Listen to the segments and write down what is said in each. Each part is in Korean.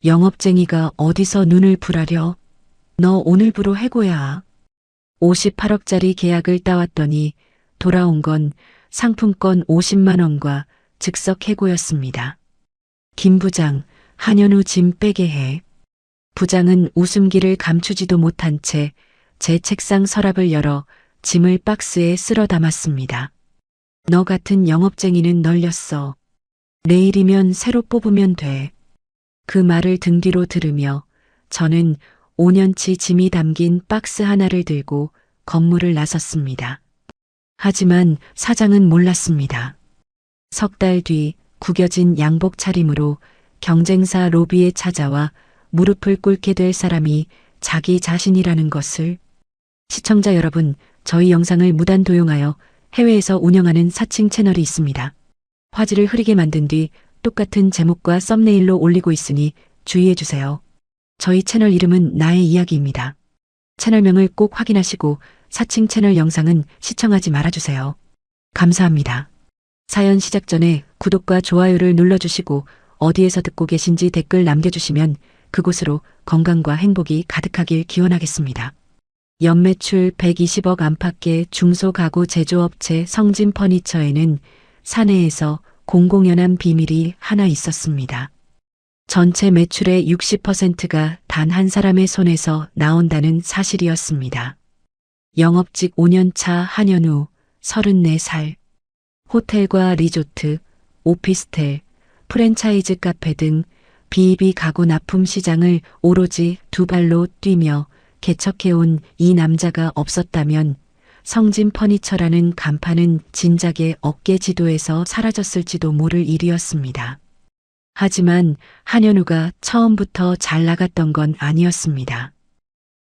영업쟁이가 어디서 눈을 풀하려? 너 오늘부로 해고야. 58억짜리 계약을 따왔더니 돌아온 건 상품권 50만 원과 즉석 해고였습니다. 김 부장, 한현우 짐 빼게 해. 부장은 웃음기를 감추지도 못한 채 제 책상 서랍을 열어 짐을 박스에 쓸어 담았습니다. 너 같은 영업쟁이는 널렸어. 내일이면 새로 뽑으면 돼. 그 말을 등 뒤로 들으며 저는 5년치 짐이 담긴 박스 하나를 들고 건물을 나섰습니다. 하지만 사장은 몰랐습니다. 석 달 뒤 구겨진 양복 차림으로 경쟁사 로비에 찾아와 무릎을 꿇게 될 사람이 자기 자신이라는 것을. 시청자 여러분, 저희 영상을 무단 도용하여 해외에서 운영하는 사칭 채널이 있습니다. 화질을 흐리게 만든 뒤 똑같은 제목과 썸네일로 올리고 있으니 주의해주세요. 저희 채널 이름은 나의 이야기입니다. 채널명을 꼭 확인하시고 사칭 채널 영상은 시청하지 말아주세요. 감사합니다. 사연 시작 전에 구독과 좋아요를 눌러주시고 어디에서 듣고 계신지 댓글 남겨주시면 그곳으로 건강과 행복이 가득하길 기원하겠습니다. 연매출 120억 안팎의 중소가구 제조업체 성진퍼니처에는 사내에서 공공연한 비밀이 하나 있었습니다. 전체 매출의 60%가 단 한 사람의 손에서 나온다는 사실이었습니다. 영업직 5년차 한현우, 34살. 호텔과 리조트, 오피스텔, 프랜차이즈 카페 등 B2B 가구 납품 시장을 오로지 두 발로 뛰며 개척해온 이 남자가 없었다면 성진퍼니처라는 간판은 진작에 업계 지도에서 사라졌을지도 모를 일이었습니다. 하지만 한현우가 처음부터 잘 나갔던 건 아니었습니다.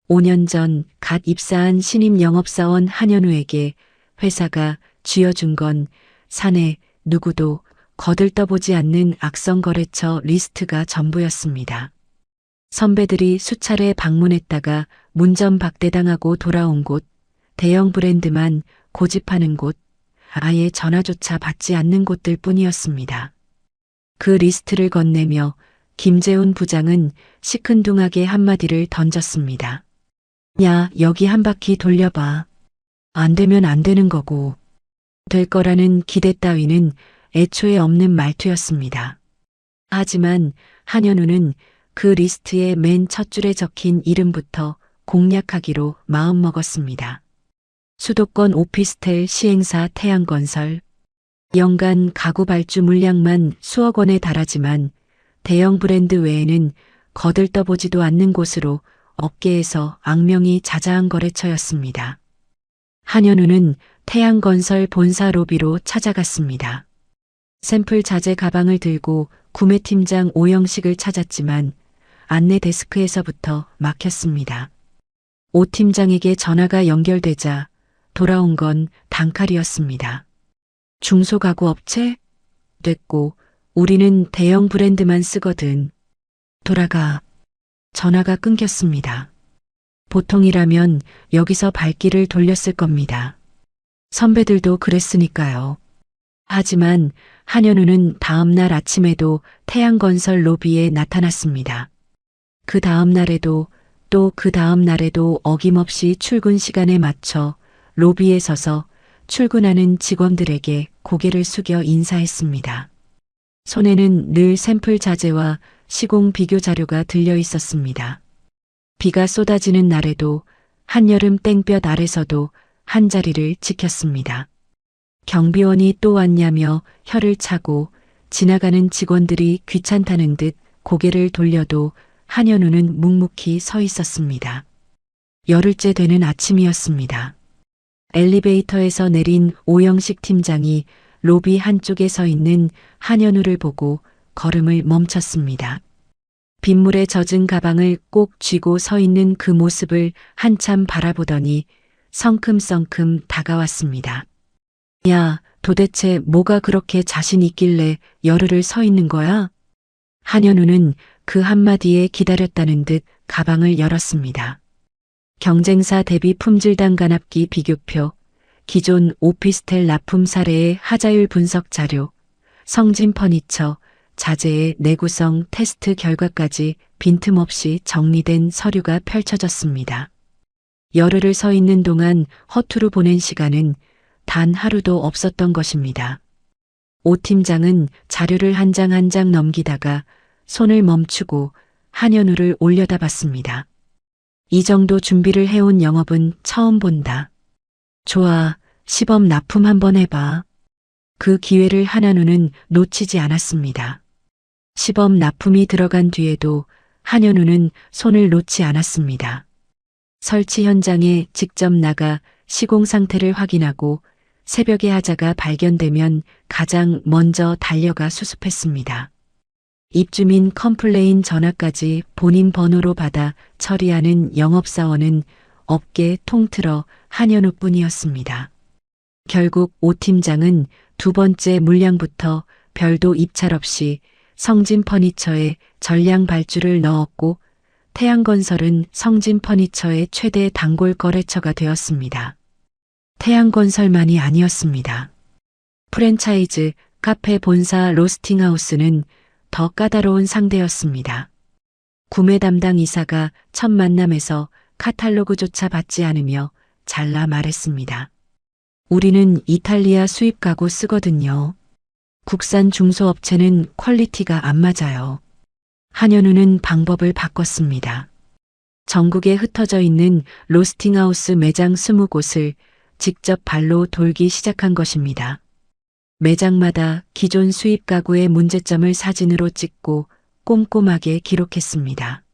5년 전 갓 입사한 신임 영업사원 한현우에게 회사가 쥐어준 건 사내 누구도 거들떠보지 않는 악성거래처 리스트가 전부였습니다. 선배들이 수차례 방문했다가 문전박대당하고 돌아온 곳, 대형 브랜드만 고집하는 곳, 아예 전화조차 받지 않는 곳들 뿐이었습니다. 그 리스트를 건네며 김재훈 부장은 시큰둥하게 한마디를 던졌습니다. 야, 여기 한 바퀴 돌려봐. 안 되면 안 되는 거고. 될 거라는 기대 따위는 애초에 없는 말투였습니다. 하지만 한현우는 그 리스트의 맨 첫 줄에 적힌 이름부터 공략하기로 마음먹었습니다. 수도권 오피스텔 시행사 태양건설. 연간 가구 발주 물량만 수억 원에 달하지만 대형 브랜드 외에는 거들떠보지도 않는 곳으로 업계에서 악명이 자자한 거래처였습니다. 한현우는 태양건설 본사 로비로 찾아갔습니다. 샘플 자재 가방을 들고 구매팀장 오영식을 찾았지만 안내 데스크에서부터 막혔습니다. 오 팀장에게 전화가 연결되자 돌아온 건 단칼이었습니다. 중소가구 업체? 됐고 우리는 대형 브랜드만 쓰거든. 돌아가. 전화가 끊겼습니다. 보통이라면 여기서 발길을 돌렸을 겁니다. 선배들도 그랬으니까요. 하지만 한현우는 다음 날 아침에도 태양건설 로비에 나타났습니다. 그 다음 날에도 또 그 다음 날에도 어김없이 출근 시간에 맞춰 로비에 서서 출근하는 직원들에게 고개를 숙여 인사했습니다. 손에는 늘 샘플 자재와 시공 비교 자료가 들려 있었습니다. 비가 쏟아지는 날에도 한여름 땡볕 아래서도 한 자리를 지켰습니다. 경비원이 또 왔냐며 혀를 차고 지나가는 직원들이 귀찮다는 듯 고개를 돌려도 한현우는 묵묵히 서 있었습니다. 열흘째 되는 아침이었습니다. 엘리베이터에서 내린 오영식 팀장이 로비 한쪽에 서 있는 한현우를 보고 걸음을 멈췄습니다. 빗물에 젖은 가방을 꼭 쥐고 서 있는 그 모습을 한참 바라보더니 성큼성큼 다가왔습니다. 야, 도대체 뭐가 그렇게 자신 있길래 열흘을 서 있는 거야? 한현우는 그 한마디에 기다렸다는 듯 가방을 열었습니다. 경쟁사 대비 품질 단가납기 비교표, 기존 오피스텔 납품 사례의 하자율 분석 자료, 성진퍼니처, 자재의 내구성 테스트 결과까지 빈틈없이 정리된 서류가 펼쳐졌습니다. 열흘을 서 있는 동안 허투루 보낸 시간은 단 하루도 없었던 것입니다. 오 팀장은 자료를 한 장 한 장 넘기다가 손을 멈추고 한현우를 올려다봤습니다. 이 정도 준비를 해온 영업은 처음 본다. 좋아, 시범 납품 한번 해봐. 그 기회를 한현우는 놓치지 않았습니다. 시범 납품이 들어간 뒤에도 한현우는 손을 놓지 않았습니다. 설치 현장에 직접 나가 시공 상태를 확인하고 새벽에 하자가 발견되면 가장 먼저 달려가 수습했습니다. 입주민 컴플레인 전화까지 본인 번호로 받아 처리하는 영업사원은 업계 통틀어 한현우뿐이었습니다. 결국 오 팀장은 두 번째 물량부터 별도 입찰 없이 성진 퍼니처에 전량 발주를 넣었고 태양건설은 성진 퍼니처의 최대 단골 거래처가 되었습니다. 태양건설만이 아니었습니다. 프랜차이즈 카페 본사 로스팅하우스는 더 까다로운 상대였습니다. 구매 담당 이사가 첫 만남에서 카탈로그조차 받지 않으며 잘라 말했습니다. 우리는 이탈리아 수입 가구 쓰거든요. 국산 중소업체는 퀄리티가 안 맞아요. 한현우는 방법을 바꿨습니다. 전국에 흩어져 있는 로스팅하우스 매장 20곳을 직접 발로 돌기 시작한 것입니다. 매장마다 기존 수입 가구의 문제점을 사진으로 찍고 꼼꼼하게 기록했습니다.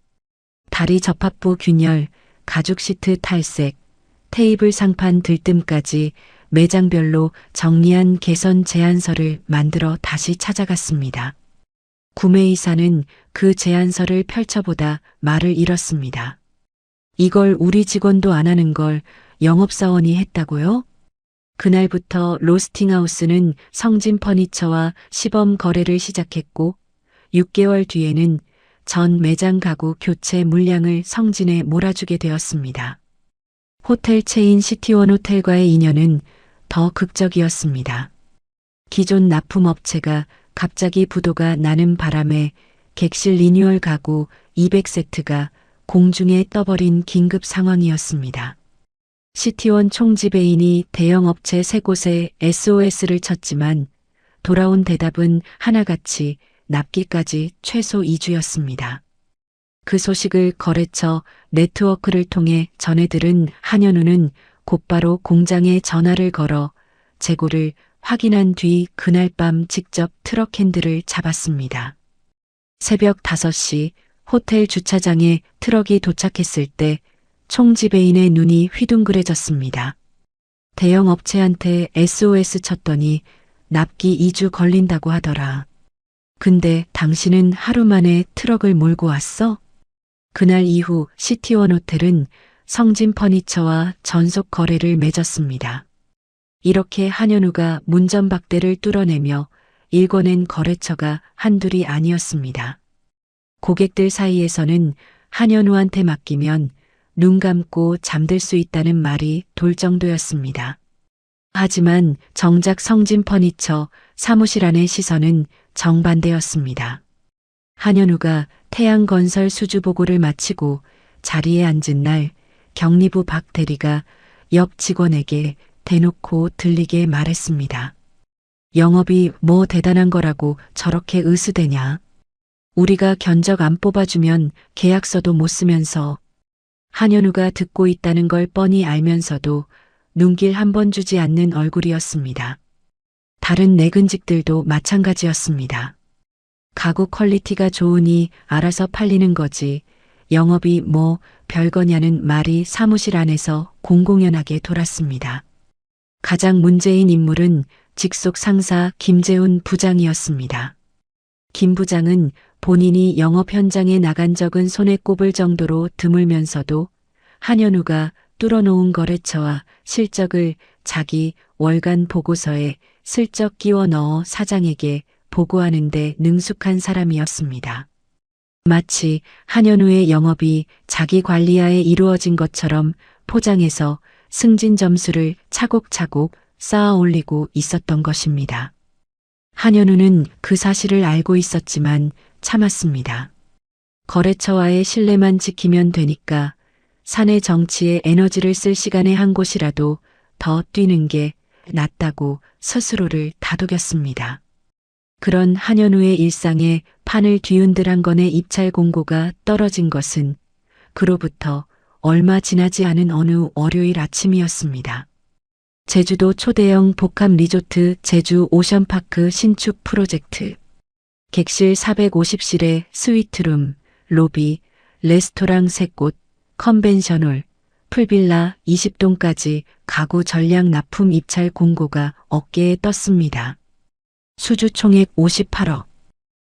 다리 접합부 균열, 가죽 시트 탈색, 테이블 상판 들뜸까지 매장별로 정리한 개선 제안서를 만들어 다시 찾아갔습니다. 구매이사는 그 제안서를 펼쳐보다 말을 잃었습니다. 이걸 우리 직원도 안 하는 걸 영업사원이 했다고요? 그날부터 로스팅하우스는 성진 퍼니처와 시범 거래를 시작했고 6개월 뒤에는 전 매장 가구 교체 물량을 성진에 몰아주게 되었습니다. 호텔 체인 시티원 호텔과의 인연은 더 극적이었습니다. 기존 납품업체가 갑자기 부도가 나는 바람에 객실 리뉴얼 가구 200세트가 공중에 떠버린 긴급 상황이었습니다. 시티원 총지배인이 대형 업체 3곳에 SOS를 쳤지만 돌아온 대답은 하나같이 납기까지 최소 2주였습니다. 그 소식을 거래처 네트워크를 통해 전해들은 한현우는 곧바로 공장에 전화를 걸어 재고를 확인한 뒤 그날 밤 직접 트럭 핸들을 잡았습니다. 새벽 5시 호텔 주차장에 트럭이 도착했을 때 총지배인의 눈이 휘둥그레졌습니다. 대형 업체한테 SOS 쳤더니 납기 2주 걸린다고 하더라. 근데 당신은 하루 만에 트럭을 몰고 왔어? 그날 이후 시티원 호텔은 성진 퍼니처와 전속 거래를 맺었습니다. 이렇게 한현우가 문전박대를 뚫어내며 일궈낸 거래처가 한둘이 아니었습니다. 고객들 사이에서는 한현우한테 맡기면 눈 감고 잠들 수 있다는 말이 돌 정도였습니다. 하지만 정작 성진 퍼니처 사무실 안의 시선은 정반대였습니다. 한현우가 태양건설 수주 보고를 마치고 자리에 앉은 날 경리부 박 대리가 옆 직원에게 대놓고 들리게 말했습니다. 영업이 뭐 대단한 거라고 저렇게 으스대냐. 우리가 견적 안 뽑아주면 계약서도 못 쓰면서. 한현우가 듣고 있다는 걸 뻔히 알면서도 눈길 한 번 주지 않는 얼굴이었습니다. 다른 내근직들도 마찬가지였습니다. 가구 퀄리티가 좋으니 알아서 팔리는 거지 영업이 뭐 별거냐는 말이 사무실 안에서 공공연하게 돌았습니다. 가장 문제인 인물은 직속 상사 김재훈 부장이었습니다. 김 부장은 본인이 영업 현장에 나간 적은 손에 꼽을 정도로 드물면서도 한현우가 뚫어놓은 거래처와 실적을 자기 월간 보고서에 슬쩍 끼워 넣어 사장에게 보고하는 데 능숙한 사람이었습니다. 마치 한현우의 영업이 자기 관리하에 이루어진 것처럼 포장해서 승진 점수를 차곡차곡 쌓아 올리고 있었던 것입니다. 한현우는 그 사실을 알고 있었지만 참았습니다. 거래처와의 신뢰만 지키면 되니까 사내 정치에 에너지를 쓸 시간에 한 곳이라도 더 뛰는 게 낫다고 스스로를 다독였습니다. 그런 한현우의 일상에 판을 뒤흔들 한 건의 입찰 공고가 떨어진 것은 그로부터 얼마 지나지 않은 어느 월요일 아침이었습니다. 제주도 초대형 복합 리조트 제주 오션파크 신축 프로젝트. 객실 450실에 스위트룸, 로비, 레스토랑 3곳, 컨벤션홀, 풀빌라 20동까지 가구 전량 납품 입찰 공고가 어깨에 떴습니다. 수주 총액 58억,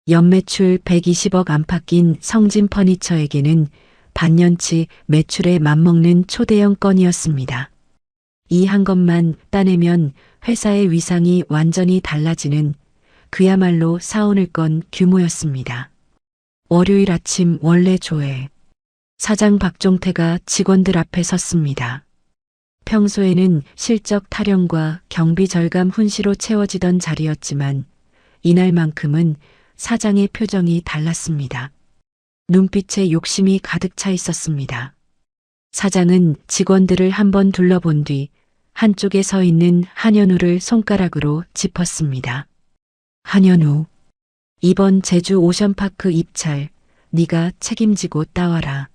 연매출 120억 안팎 낀 성진 퍼니처에게는 반년치 매출에 맞먹는 초대형 건이었습니다. 이 한 것만 따내면 회사의 위상이 완전히 달라지는 그야말로 사오늘 건 규모였습니다. 월요일 아침 원래 조회. 사장 박종태가 직원들 앞에 섰습니다. 평소에는 실적 타령과 경비 절감 훈시로 채워지던 자리였지만 이날만큼은 사장의 표정이 달랐습니다. 눈빛에 욕심이 가득 차 있었습니다. 사장은 직원들을 한번 둘러본 뒤 한쪽에 서 있는 한현우를 손가락으로 짚었습니다. 한현우, 이번 제주 오션파크 입찰 네가 책임지고 따와라.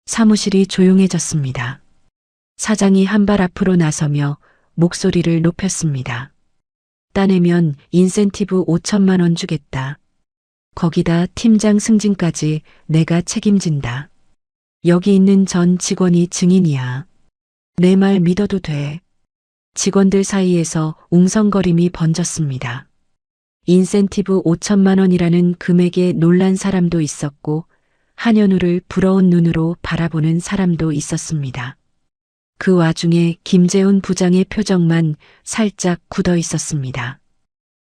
사무실이 조용해졌습니다. 사장이 한 발 앞으로 나서며 목소리를 높였습니다. 따내면 인센티브 5천만 원 주겠다. 거기다 팀장 승진까지 내가 책임진다. 여기 있는 전 직원이 증인이야. 내 말 믿어도 돼. 직원들 사이에서 웅성거림이 번졌습니다. 인센티브 5천만 원이라는 금액에 놀란 사람도 있었고 한현우를 부러운 눈으로 바라보는 사람도 있었습니다. 그 와중에 김재훈 부장의 표정만 살짝 굳어 있었습니다.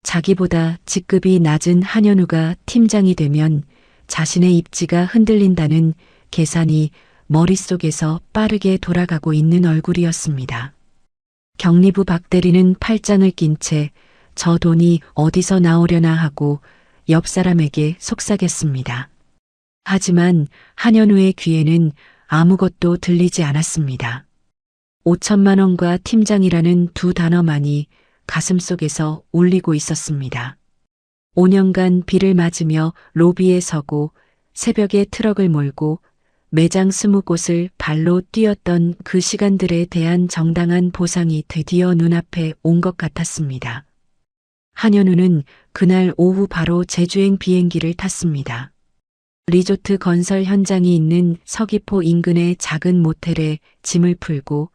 자기보다 직급이 낮은 한현우가 팀장이 되면 자신의 입지가 흔들린다는 계산이 머릿속에서 빠르게 돌아가고 있는 얼굴이었습니다. 경리부 박 대리는 팔짱을 낀 채 저 돈이 어디서 나오려나 하고 옆 사람에게 속삭였습니다. 하지만 한현우의 귀에는 아무것도 들리지 않았습니다. 5천만 원과 팀장이라는 두 단어만이 가슴속에서 울리고 있었습니다. 5년간 비를 맞으며 로비에 서고 새벽에 트럭을 몰고 매장 20곳을 발로 뛰었던 그 시간들에 대한 정당한 보상이 드디어 눈앞에 온 것 같았습니다. 한현우는 그날 오후 바로 제주행 비행기를 탔습니다. 리조트 건설 현장이 있는 서귀포 인근의 작은 모텔에 짐을 풀고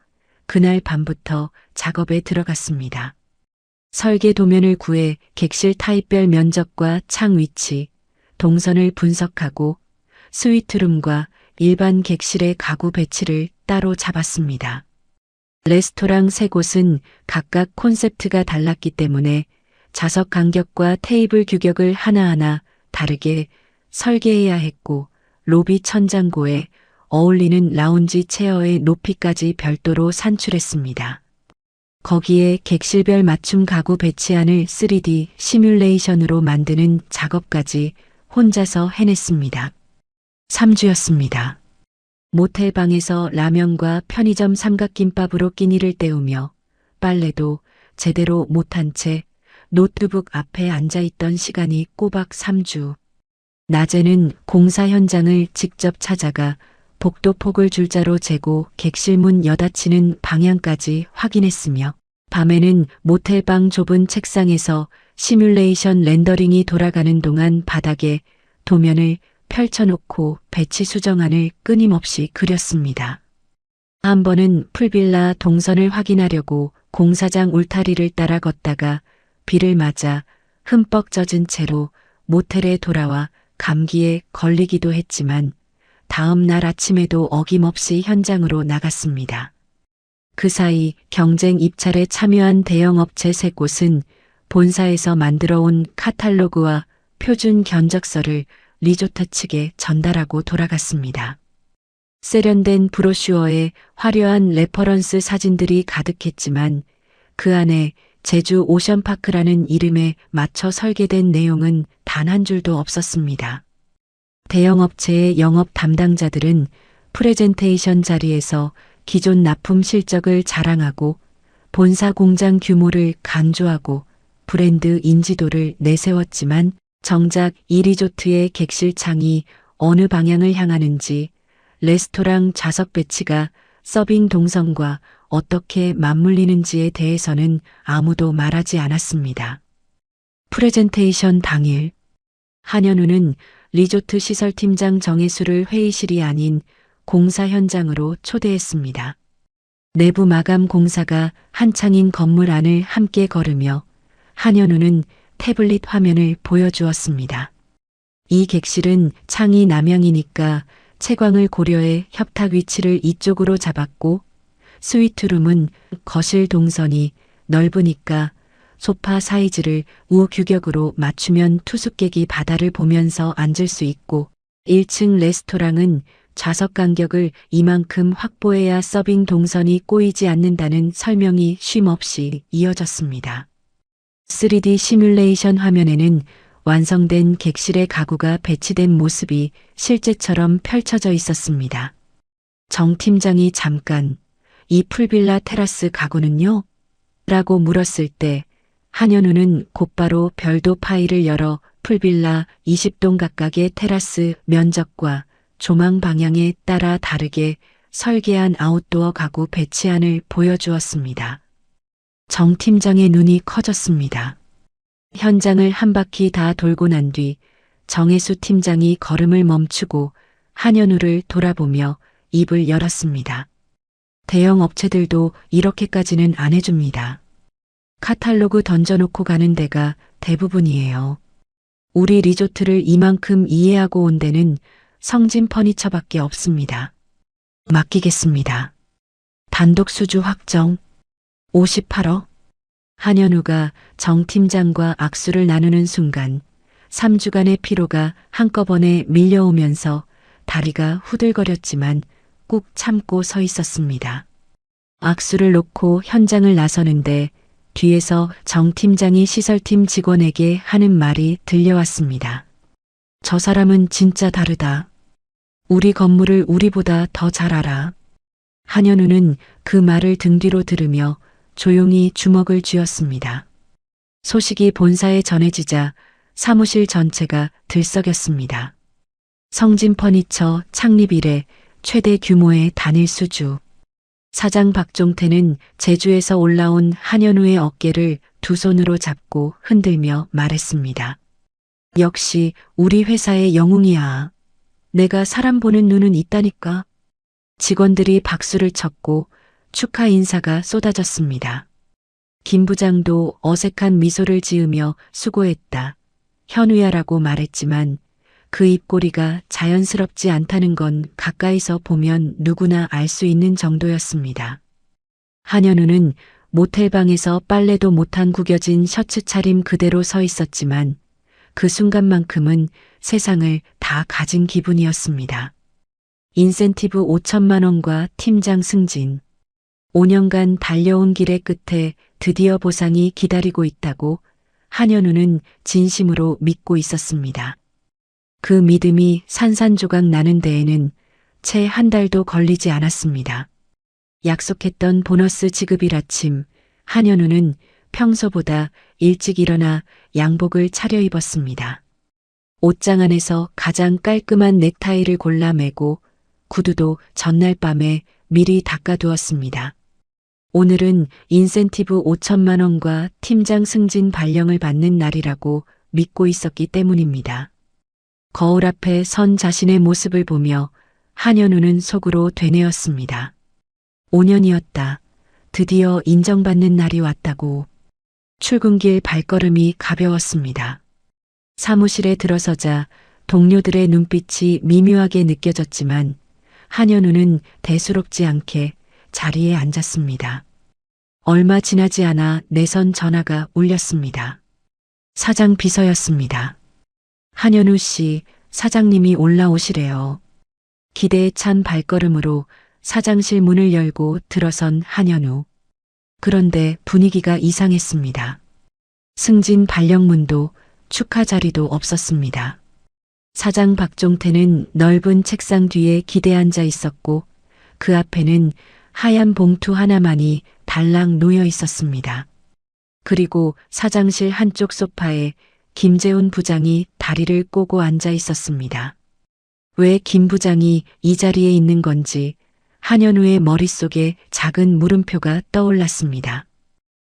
그날 밤부터 작업에 들어갔습니다. 설계 도면을 구해 객실 타입별 면적과 창 위치, 동선을 분석하고 스위트룸과 일반 객실의 가구 배치를 따로 잡았습니다. 레스토랑 3곳은 각각 콘셉트가 달랐기 때문에 좌석 간격과 테이블 규격을 하나하나 다르게 설계해야 했고 로비 천장고에 어울리는 라운지 체어의 높이까지 별도로 산출했습니다. 거기에 객실별 맞춤 가구 배치안을 3D 시뮬레이션으로 만드는 작업까지 혼자서 해냈습니다. 3주였습니다. 모텔방에서 라면과 편의점 삼각김밥으로 끼니를 때우며 빨래도 제대로 못한 채 노트북 앞에 앉아있던 시간이 꼬박 3주. 낮에는 공사 현장을 직접 찾아가 복도폭을 줄자로 재고 객실 문 여닫히는 방향까지 확인했으며 밤에는 모텔방 좁은 책상에서 시뮬레이션 렌더링이 돌아가는 동안 바닥에 도면을 펼쳐놓고 배치 수정안을 끊임없이 그렸습니다. 한 번은 풀빌라 동선을 확인하려고 공사장 울타리를 따라 걷다가 비를 맞아 흠뻑 젖은 채로 모텔에 돌아와 감기에 걸리기도 했지만 다음 날 아침에도 어김없이 현장으로 나갔습니다. 그 사이 경쟁 입찰에 참여한 대형 업체 3곳은 본사에서 만들어 온 카탈로그와 표준 견적서를 리조트 측에 전달하고 돌아갔습니다. 세련된 브로슈어에 화려한 레퍼런스 사진들이 가득했지만 그 안에 제주 오션파크라는 이름에 맞춰 설계된 내용은 단 한 줄도 없었습니다. 대형 업체의 영업 담당자들은 프레젠테이션 자리에서 기존 납품 실적을 자랑하고 본사 공장 규모를 강조하고 브랜드 인지도를 내세웠지만 정작 이 리조트의 객실창이 어느 방향을 향하는지, 레스토랑 좌석 배치가 서빙 동선과 어떻게 맞물리는지에 대해서는 아무도 말하지 않았습니다. 프레젠테이션 당일, 한현우는 리조트 시설팀장 정혜수를 회의실이 아닌 공사 현장으로 초대했습니다. 내부 마감 공사가 한창인 건물 안을 함께 걸으며 한현우는 태블릿 화면을 보여주었습니다. 이 객실은 창이 남향이니까 채광을 고려해 협탁 위치를 이쪽으로 잡았고, 스위트룸은 거실 동선이 넓으니까 소파 사이즈를 우규격으로 맞추면 투숙객이 바다를 보면서 앉을 수 있고, 1층 레스토랑은 좌석 간격을 이만큼 확보해야 서빙 동선이 꼬이지 않는다는 설명이 쉼없이 이어졌습니다. 3D 시뮬레이션 화면에는 완성된 객실의 가구가 배치된 모습이 실제처럼 펼쳐져 있었습니다. 정 팀장이 잠깐 "이 풀빌라 테라스 가구는요?" 라고 물었을 때 한현우는 곧바로 별도 파일을 열어 풀빌라 20동 각각의 테라스 면적과 조망 방향에 따라 다르게 설계한 아웃도어 가구 배치안을 보여주었습니다. 정 팀장의 눈이 커졌습니다. 현장을 한 바퀴 다 돌고 난 뒤 정혜수 팀장이 걸음을 멈추고 한현우를 돌아보며 입을 열었습니다. 대형 업체들도 이렇게까지는 안 해줍니다. 카탈로그 던져놓고 가는 데가 대부분이에요. 우리 리조트를 이만큼 이해하고 온 데는 성진 퍼니처밖에 없습니다. 맡기겠습니다. 단독 수주 확정 58억. 한현우가 정 팀장과 악수를 나누는 순간 3주간의 피로가 한꺼번에 밀려오면서 다리가 후들거렸지만 꾹 참고 서 있었습니다. 악수를 놓고 현장을 나서는데 뒤에서 정 팀장이 시설팀 직원에게 하는 말이 들려왔습니다. "저 사람은 진짜 다르다. 우리 건물을 우리보다 더 잘 알아." 한현우는 그 말을 등 뒤로 들으며 조용히 주먹을 쥐었습니다. 소식이 본사에 전해지자 사무실 전체가 들썩였습니다. 성진 퍼니처 창립 이래 최대 규모의 단일 수주. 사장 박종태는 제주에서 올라온 한현우의 어깨를 두 손으로 잡고 흔들며 말했습니다. "역시 우리 회사의 영웅이야. 내가 사람 보는 눈은 있다니까." 직원들이 박수를 쳤고 축하 인사가 쏟아졌습니다. 김 부장도 어색한 미소를 지으며 "수고했다, 현우야라고 말했지만 그 입꼬리가 자연스럽지 않다는 건 가까이서 보면 누구나 알 수 있는 정도였습니다. 한현우는 모텔방에서 빨래도 못한 구겨진 셔츠 차림 그대로 서 있었지만 그 순간만큼은 세상을 다 가진 기분이었습니다. 인센티브 5천만 원과 팀장 승진. 5년간 달려온 길의 끝에 드디어 보상이 기다리고 있다고 한현우는 진심으로 믿고 있었습니다. 그 믿음이 산산조각 나는 데에는 채 한 달도 걸리지 않았습니다. 약속했던 보너스 지급일 아침, 한현우는 평소보다 일찍 일어나 양복을 차려입었습니다. 옷장 안에서 가장 깔끔한 넥타이를 골라 매고 구두도 전날 밤에 미리 닦아두었습니다. 오늘은 인센티브 5천만 원과 팀장 승진 발령을 받는 날이라고 믿고 있었기 때문입니다. 거울 앞에 선 자신의 모습을 보며 한현우는 속으로 되뇌었습니다. 5년이었다. 드디어 인정받는 날이 왔다고. 출근길 발걸음이 가벼웠습니다. 사무실에 들어서자 동료들의 눈빛이 미묘하게 느껴졌지만 한현우는 대수롭지 않게 자리에 앉았습니다. 얼마 지나지 않아 내선 전화가 울렸습니다. 사장 비서였습니다. "한현우 씨, 사장님이 올라오시래요." 기대에 찬 발걸음으로 사장실 문을 열고 들어선 한현우. 그런데 분위기가 이상했습니다. 승진 발령문도 축하 자리도 없었습니다. 사장 박종태는 넓은 책상 뒤에 기대 앉아 있었고 그 앞에는 하얀 봉투 하나만이 달랑 놓여 있었습니다. 그리고 사장실 한쪽 소파에 김재훈 부장이 다리를 꼬고 앉아 있었습니다. 왜 김 부장이 이 자리에 있는 건지 한현우의 머릿속에 작은 물음표가 떠올랐습니다.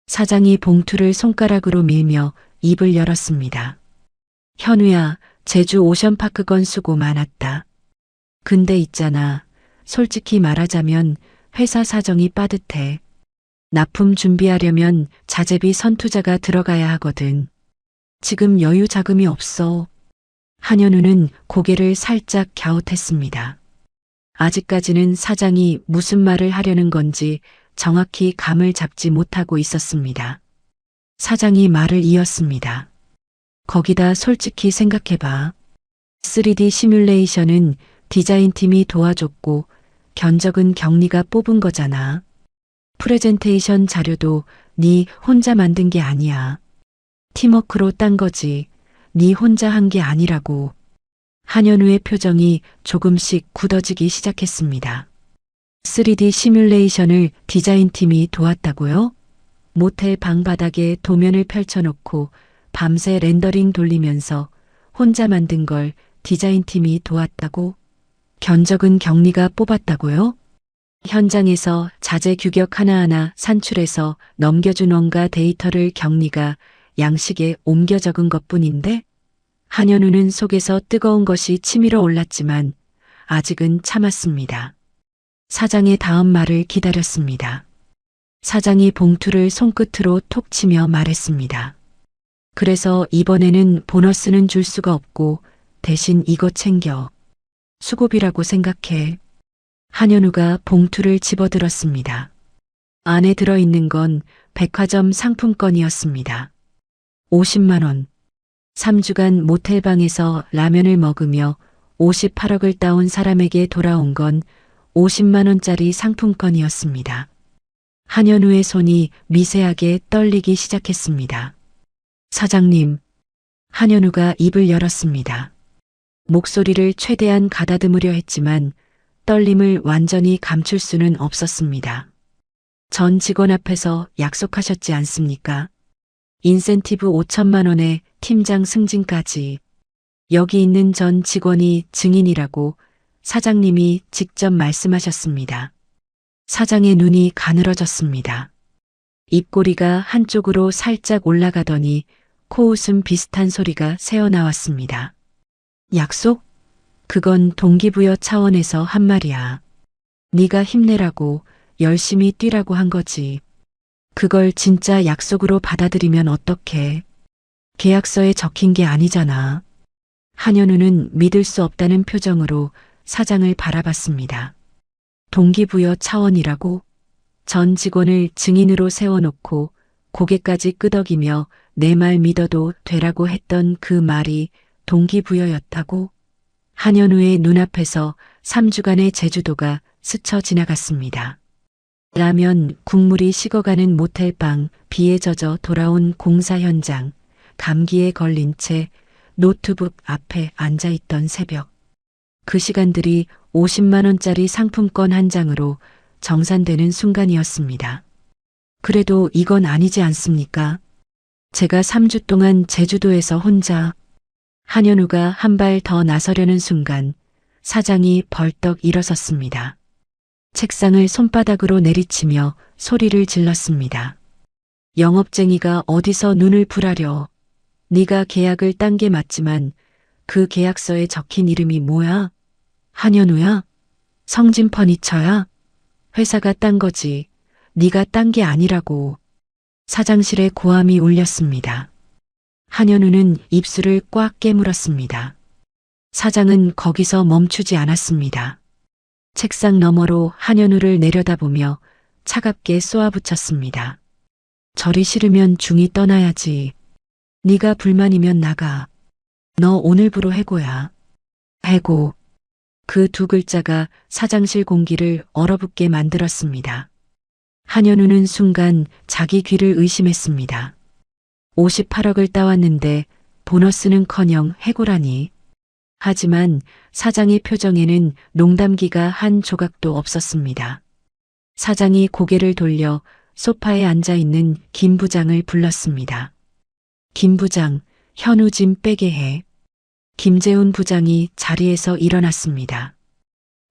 사장이 봉투를 손가락으로 밀며 입을 열었습니다. 현우야, 제주 오션파크 건 수고 많았다. 근데 있잖아. 솔직히 말하자면 회사 사정이 빠듯해. 납품 준비하려면 자재비 선투자가 들어가야 하거든. 지금 여유 자금이 없어. 한현우는 고개를 살짝 갸웃했습니다. 아직까지는 사장이 무슨 말을 하려는 건지 정확히 감을 잡지 못하고 있었습니다. 사장이 말을 이었습니다. 거기다 솔직히 생각해봐. 3D 시뮬레이션은 디자인팀이 도와줬고 견적은 경리가 뽑은 거잖아. 프레젠테이션 자료도 네 혼자 만든 게 아니야. 팀워크로 딴 거지. 네 혼자 한 게 아니라고. 한현우의 표정이 조금씩 굳어지기 시작했습니다. 3D 시뮬레이션을 디자인팀이 도왔다고요? 모텔 방 바닥에 도면을 펼쳐놓고 밤새 렌더링 돌리면서 혼자 만든 걸 디자인팀이 도왔다고? 견적은 경리가 뽑았다고요? 현장에서 자재 규격 하나하나 산출해서 넘겨준 원가 데이터를 경리가 양식에 옮겨 적은 것뿐인데? 한현우는 속에서 뜨거운 것이 치밀어 올랐지만 아직은 참았습니다. 사장의 다음 말을 기다렸습니다. 사장이 봉투를 손끝으로 톡 치며 말했습니다. 그래서 이번에는 보너스는 줄 수가 없고 대신 이거 챙겨. 수고비라고 생각해. 한현우가 봉투를 집어들었습니다. 안에 들어있는 건 백화점 상품권이었습니다. 50만 원. 3주간 모텔방에서 라면을 먹으며 58억을 따온 사람에게 돌아온 건 50만 원짜리 상품권이었습니다. 한현우의 손이 미세하게 떨리기 시작했습니다. 사장님. 한현우가 입을 열었습니다. 목소리를 최대한 가다듬으려 했지만 떨림을 완전히 감출 수는 없었습니다. 전 직원 앞에서 약속하셨지 않습니까? 인센티브 5천만 원에 팀장 승진까지. 여기 있는 전 직원이 증인이라고 사장님이 직접 말씀하셨습니다. 사장의 눈이 가늘어졌습니다. 입꼬리가 한쪽으로 살짝 올라가더니 코웃음 비슷한 소리가 새어나왔습니다. 약속? 그건 동기부여 차원에서 한 말이야. 네가 힘내라고 열심히 뛰라고 한 거지. 그걸 진짜 약속으로 받아들이면 어떡해. 계약서에 적힌 게 아니잖아. 한현우는 믿을 수 없다는 표정으로 사장을 바라봤습니다. 동기부여 차원이라고? 전 직원을 증인으로 세워놓고 고개까지 끄덕이며 내 말 믿어도 되라고 했던 그 말이 동기부여였다고? 한현우의 눈앞에서 3주간의 제주도가 스쳐 지나갔습니다. 라면, 국물이 식어가는 모텔방, 비에 젖어 돌아온 공사 현장, 감기에 걸린 채 노트북 앞에 앉아있던 새벽. 그 시간들이 50만 원짜리 상품권 한 장으로 정산되는 순간이었습니다. 그래도 이건 아니지 않습니까? 제가 3주 동안 제주도에서 혼자. 한현우가 한 발 더 나서려는 순간 사장이 벌떡 일어섰습니다. 책상을 손바닥으로 내리치며 소리를 질렀습니다. 영업쟁이가 어디서 눈을 불하려. 네가 계약을 딴 게 맞지만 그 계약서에 적힌 이름이 뭐야? 한현우야? 성진 퍼니처야? 회사가 딴 거지. 네가 딴 게 아니라고. 사장실에 고함이 울렸습니다. 한현우는 입술을 꽉 깨물었습니다. 사장은 거기서 멈추지 않았습니다. 책상 너머로 한현우를 내려다보며 차갑게 쏘아붙였습니다. 저리 싫으면 중이 떠나야지. 네가 불만이면 나가. 너 오늘부로 해고야. 해고. 그 두 글자가 사장실 공기를 얼어붙게 만들었습니다. 한현우는 순간 자기 귀를 의심했습니다. 58억을 따왔는데 보너스는커녕 해고라니. 하지만 사장의 표정에는 농담기가 한 조각도 없었습니다. 사장이 고개를 돌려 소파에 앉아 있는 김 부장을 불렀습니다. 김 부장, 현우 짐 빼게 해. 김재훈 부장이 자리에서 일어났습니다.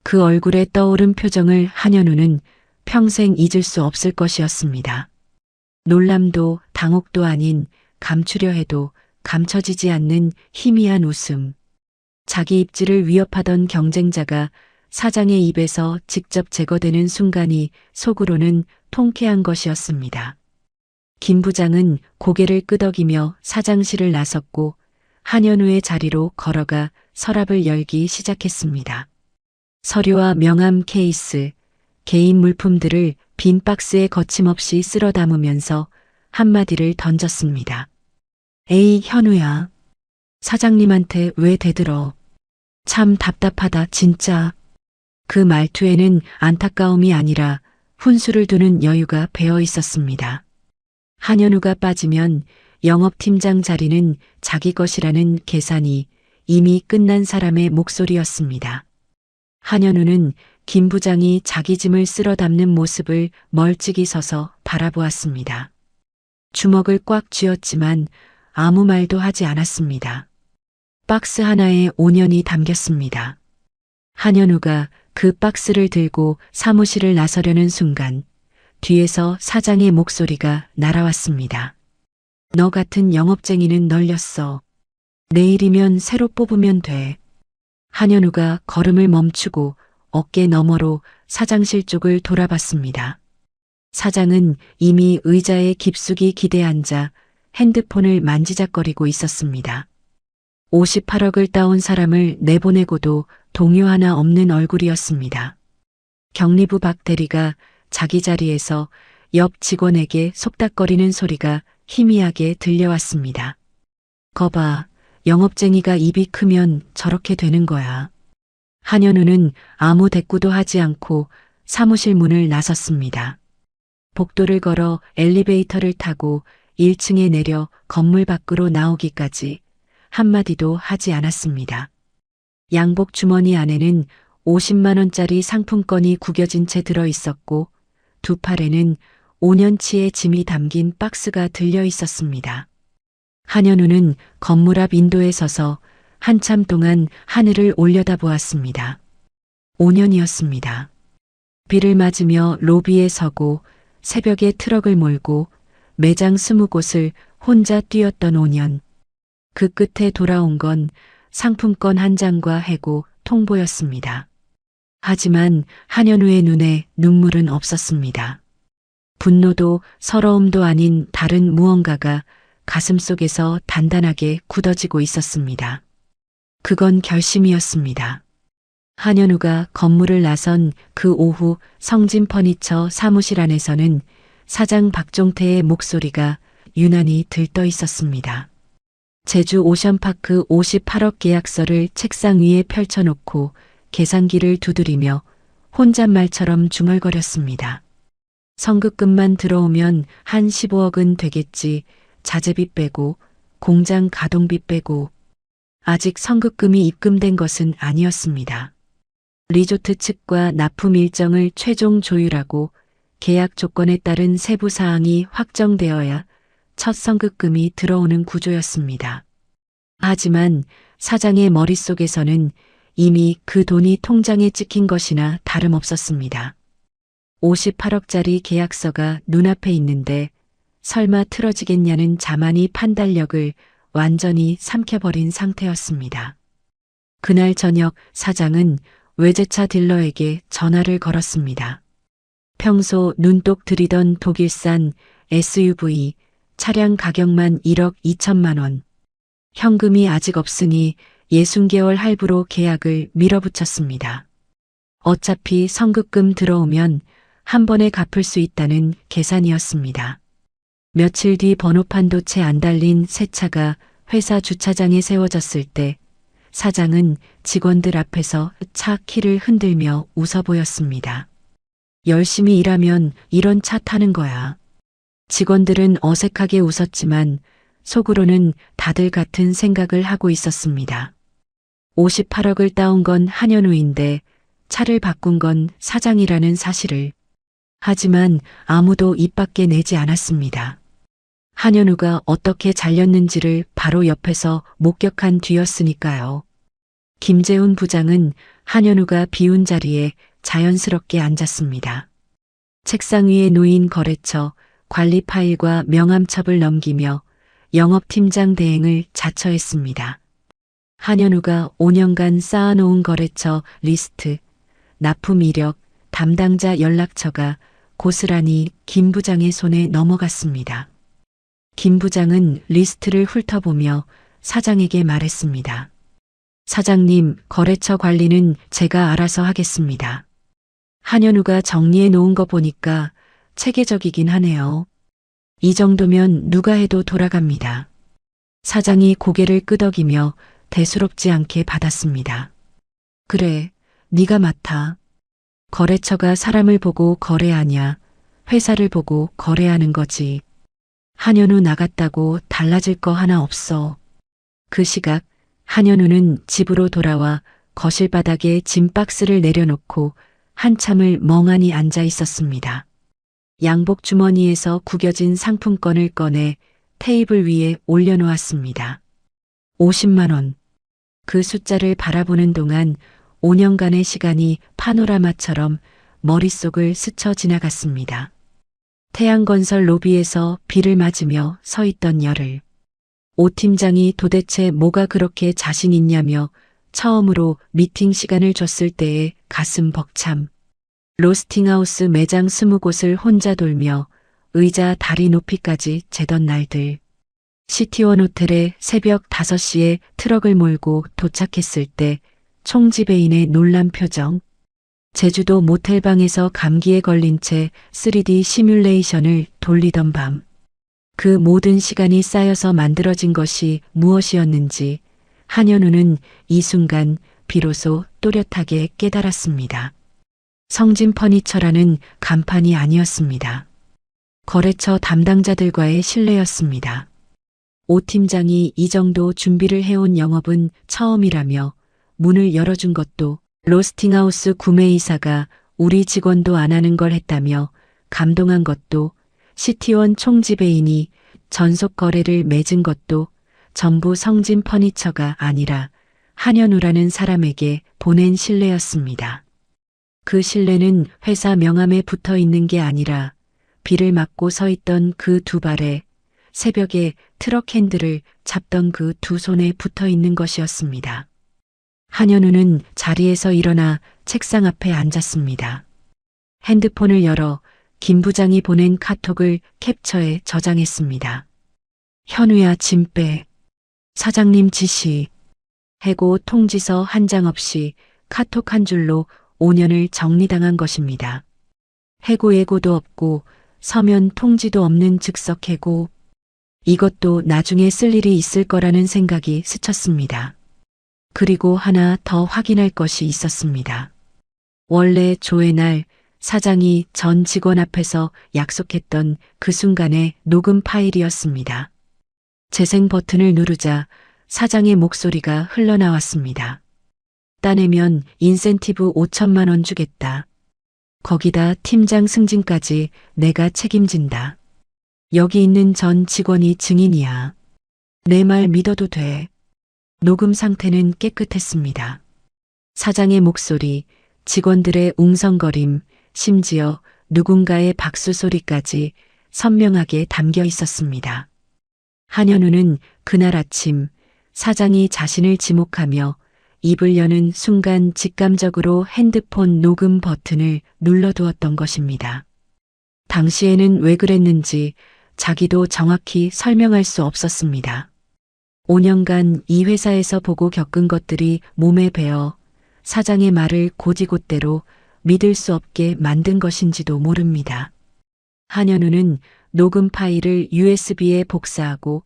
그 얼굴에 떠오른 표정을 한현우는 평생 잊을 수 없을 것이었습니다. 놀람도 당혹도 아닌 감추려 해도 감춰지지 않는 희미한 웃음. 자기 입지를 위협하던 경쟁자가 사장의 입에서 직접 제거되는 순간이 속으로는 통쾌한 것이었습니다. 김 부장은 고개를 끄덕이며 사장실을 나섰고 한현우의 자리로 걸어가 서랍을 열기 시작했습니다. 서류와 명함 케이스, 개인 물품들을 빈 박스에 거침없이 쓸어 담으면서 한마디를 던졌습니다. 에이, 현우야. 사장님한테 왜 대들어? 참 답답하다, 진짜. 그 말투에는 안타까움이 아니라 훈수를 두는 여유가 배어 있었습니다. 한현우가 빠지면 영업팀장 자리는 자기 것이라는 계산이 이미 끝난 사람의 목소리였습니다. 한현우는 김 부장이 자기 짐을 쓸어 담는 모습을 멀찍이 서서 바라보았습니다. 주먹을 꽉 쥐었지만 아무 말도 하지 않았습니다. 박스 하나에 5년이 담겼습니다. 한현우가 그 박스를 들고 사무실을 나서려는 순간 뒤에서 사장의 목소리가 날아왔습니다. 너 같은 영업쟁이는 널렸어. 내일이면 새로 뽑으면 돼. 한현우가 걸음을 멈추고 어깨 너머로 사장실 쪽을 돌아봤습니다. 사장은 이미 의자에 깊숙이 기대앉아 핸드폰을 만지작거리고 있었습니다. 58억을 따온 사람을 내보내고도 동요 하나 없는 얼굴이었습니다. 경리부 박 대리가 자기 자리에서 옆 직원에게 속닥거리는 소리가 희미하게 들려왔습니다. 거봐, 영업쟁이가 입이 크면 저렇게 되는 거야. 한현우는 아무 대꾸도 하지 않고 사무실 문을 나섰습니다. 복도를 걸어 엘리베이터를 타고 1층에 내려 건물 밖으로 나오기까지 한마디도 하지 않았습니다. 양복 주머니 안에는 50만 원짜리 상품권이 구겨진 채 들어 있었고 두 팔에는 5년치의 짐이 담긴 박스가 들려 있었습니다. 한현우는 건물 앞 인도에 서서 한참 동안 하늘을 올려다보았습니다. 5년이었습니다. 비를 맞으며 로비에 서고 새벽에 트럭을 몰고 매장 20곳을 혼자 뛰었던 5년. 그 끝에 돌아온 건 상품권 한 장과 해고 통보였습니다. 하지만 한현우의 눈에 눈물은 없었습니다. 분노도 서러움도 아닌 다른 무언가가 가슴속에서 단단하게 굳어지고 있었습니다. 그건 결심이었습니다. 한현우가 건물을 나선 그 오후 성진 퍼니처 사무실 안에서는 사장 박종태의 목소리가 유난히 들떠 있었습니다. 제주 오션파크 58억 계약서를 책상 위에 펼쳐놓고 계산기를 두드리며 혼잣말처럼 중얼거렸습니다. 성급금만 들어오면 한 15억은 되겠지. 자재비 빼고 공장 가동비 빼고. 아직 성급금이 입금된 것은 아니었습니다. 리조트 측과 납품 일정을 최종 조율하고 계약 조건에 따른 세부 사항이 확정되어야 첫 성급금이 들어오는 구조였습니다. 하지만 사장의 머릿속에서는 이미 그 돈이 통장에 찍힌 것이나 다름없었습니다. 58억짜리 계약서가 눈앞에 있는데 설마 틀어지겠냐는 자만이 판단력을 완전히 삼켜버린 상태였습니다. 그날 저녁 사장은 외제차 딜러에게 전화를 걸었습니다. 평소 눈독 들이던 독일산 SUV 차량 가격만 1억 2천만 원. 현금이 아직 없으니 60개월 할부로 계약을 밀어붙였습니다. 어차피 성급금 들어오면 한 번에 갚을 수 있다는 계산이었습니다. 며칠 뒤 번호판도 채 안 달린 새 차가 회사 주차장에 세워졌을 때 사장은 직원들 앞에서 차 키를 흔들며 웃어 보였습니다. 열심히 일하면 이런 차 타는 거야. 직원들은 어색하게 웃었지만 속으로는 다들 같은 생각을 하고 있었습니다. 58억을 따온 건 한현우인데 차를 바꾼 건 사장이라는 사실을. 하지만 아무도 입 밖에 내지 않았습니다. 한현우가 어떻게 잘렸는지를 바로 옆에서 목격한 뒤였으니까요. 김재훈 부장은 한현우가 비운 자리에 자연스럽게 앉았습니다. 책상 위에 놓인 거래처 관리 파일과 명함첩을 넘기며 영업팀장 대행을 자처했습니다. 한현우가 5년간 쌓아놓은 거래처 리스트, 납품 이력, 담당자 연락처가 고스란히 김 부장의 손에 넘어갔습니다. 김 부장은 리스트를 훑어보며 사장에게 말했습니다. 사장님, 거래처 관리는 제가 알아서 하겠습니다. 한현우가 정리해 놓은 거 보니까 체계적이긴 하네요. 이 정도면 누가 해도 돌아갑니다. 사장이 고개를 끄덕이며 대수롭지 않게 받았습니다. 그래, 네가 맡아. 거래처가 사람을 보고 거래하냐, 회사를 보고 거래하는 거지. 한현우 나갔다고 달라질 거 하나 없어. 그 시각 한현우는 집으로 돌아와 거실 바닥에 짐 박스를 내려놓고 한참을 멍하니 앉아 있었습니다. 양복 주머니에서 구겨진 상품권을 꺼내 테이블 위에 올려놓았습니다. 50만 원. 그 숫자를 바라보는 동안 5년간의 시간이 파노라마처럼 머릿속을 스쳐 지나갔습니다. 태양건설 로비에서 비를 맞으며 서 있던 열을. 오 팀장이 도대체 뭐가 그렇게 자신 있냐며 처음으로 미팅 시간을 줬을 때의 가슴 벅참. 로스팅하우스 매장 20곳을 혼자 돌며 의자 다리 높이까지 재던 날들. 시티원 호텔에 새벽 5시에 트럭을 몰고 도착했을 때 총지배인의 놀란 표정. 제주도 모텔방에서 감기에 걸린 채 3D 시뮬레이션을 돌리던 밤. 그 모든 시간이 쌓여서 만들어진 것이 무엇이었는지 한현우는 이 순간 비로소 또렷하게 깨달았습니다. 성진 퍼니처라는 간판이 아니었습니다. 거래처 담당자들과의 신뢰였습니다. 오 팀장이 이 정도 준비를 해온 영업은 처음이라며 문을 열어준 것도 로스팅하우스 구매이사가 우리 직원도 안 하는 걸 했다며 감동한 것도 시티원 총지배인이 전속 거래를 맺은 것도 전부 성진 퍼니처가 아니라 한현우라는 사람에게 보낸 신뢰였습니다. 그 신뢰는 회사 명함에 붙어 있는 게 아니라 비를 맞고 서 있던 그 두 발에 새벽에 트럭 핸들을 잡던 그 두 손에 붙어 있는 것이었습니다. 한현우는 자리에서 일어나 책상 앞에 앉았습니다. 핸드폰을 열어 김 부장이 보낸 카톡을 캡처해 저장했습니다. 현우야 짐 빼. 사장님 지시. 해고 통지서 한 장 없이 카톡 한 줄로 5년을 정리당한 것입니다. 해고 예고도 없고 서면 통지도 없는 즉석 해고. 이것도 나중에 쓸 일이 있을 거라는 생각이 스쳤습니다. 그리고 하나 더 확인할 것이 있었습니다. 원래 조회 날 사장이 전 직원 앞에서 약속했던 그 순간의 녹음 파일이었습니다. 재생 버튼을 누르자 사장의 목소리가 흘러나왔습니다. 따내면 인센티브 5천만 원 주겠다. 거기다 팀장 승진까지 내가 책임진다. 여기 있는 전 직원이 증인이야. 내 말 믿어도 돼. 녹음 상태는 깨끗했습니다. 사장의 목소리, 직원들의 웅성거림, 심지어 누군가의 박수 소리까지 선명하게 담겨 있었습니다. 한현우는 그날 아침 사장이 자신을 지목하며 입을 여는 순간 직감적으로 핸드폰 녹음 버튼을 눌러두었던 것입니다. 당시에는 왜 그랬는지 자기도 정확히 설명할 수 없었습니다. 5년간 이 회사에서 보고 겪은 것들이 몸에 배어 사장의 말을 곧이곧대로 믿을 수 없게 만든 것인지도 모릅니다. 한현우는 녹음 파일을 USB에 복사하고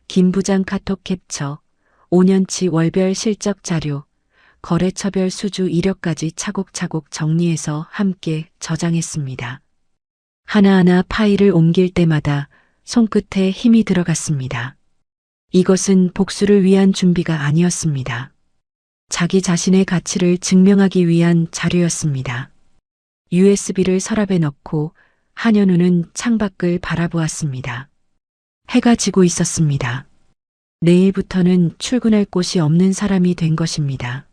김 부장 카톡 캡처, 5년치 월별 실적 자료, 거래처별 수주 이력까지 차곡차곡 정리해서 함께 저장했습니다. 하나하나 파일을 옮길 때마다 손끝에 힘이 들어갔습니다. 이것은 복수를 위한 준비가 아니었습니다. 자기 자신의 가치를 증명하기 위한 자료였습니다. USB를 서랍에 넣고 한현우는 창밖을 바라보았습니다. 해가 지고 있었습니다. 내일부터는 출근할 곳이 없는 사람이 된 것입니다.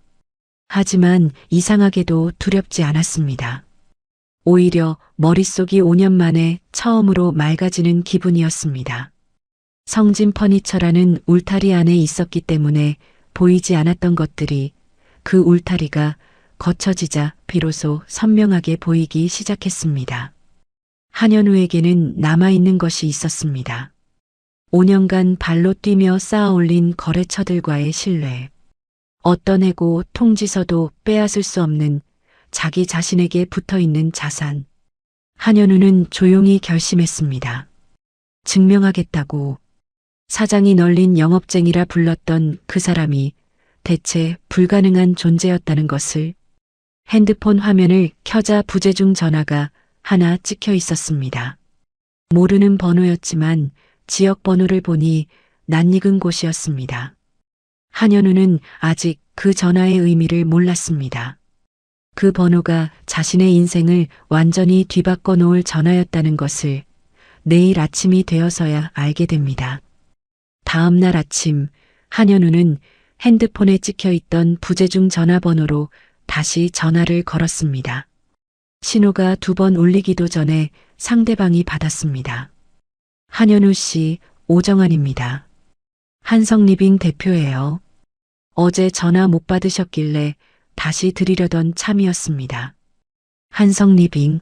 하지만 이상하게도 두렵지 않았습니다. 오히려 머릿속이 5년 만에 처음으로 맑아지는 기분이었습니다. 성진 퍼니처라는 울타리 안에 있었기 때문에 보이지 않았던 것들이 그 울타리가 거쳐지자 비로소 선명하게 보이기 시작했습니다. 한현우에게는 남아있는 것이 있었습니다. 5년간 발로 뛰며 쌓아올린 거래처들과의 신뢰. 어떤 해고 통지서도 빼앗을 수 없는 자기 자신에게 붙어있는 자산. 한현우는 조용히 결심했습니다. 증명하겠다고. 사장이 널린 영업쟁이라 불렀던 그 사람이 대체 불가능한 존재였다는 것을. 핸드폰 화면을 켜자 부재중 전화가 하나 찍혀 있었습니다. 모르는 번호였지만 지역 번호를 보니 낯익은 곳이었습니다. 한현우는 아직 그 전화의 의미를 몰랐습니다. 그 번호가 자신의 인생을 완전히 뒤바꿔 놓을 전화였다는 것을 내일 아침이 되어서야 알게 됩니다. 다음 날 아침 한현우는 핸드폰에 찍혀 있던 부재중 전화번호로 다시 전화를 걸었습니다. 신호가 2번 울리기도 전에 상대방이 받았습니다. 한현우 씨, 오정환입니다. 한성리빙 대표예요. 어제 전화 못 받으셨길래 다시 드리려던 참이었습니다. 한성리빙,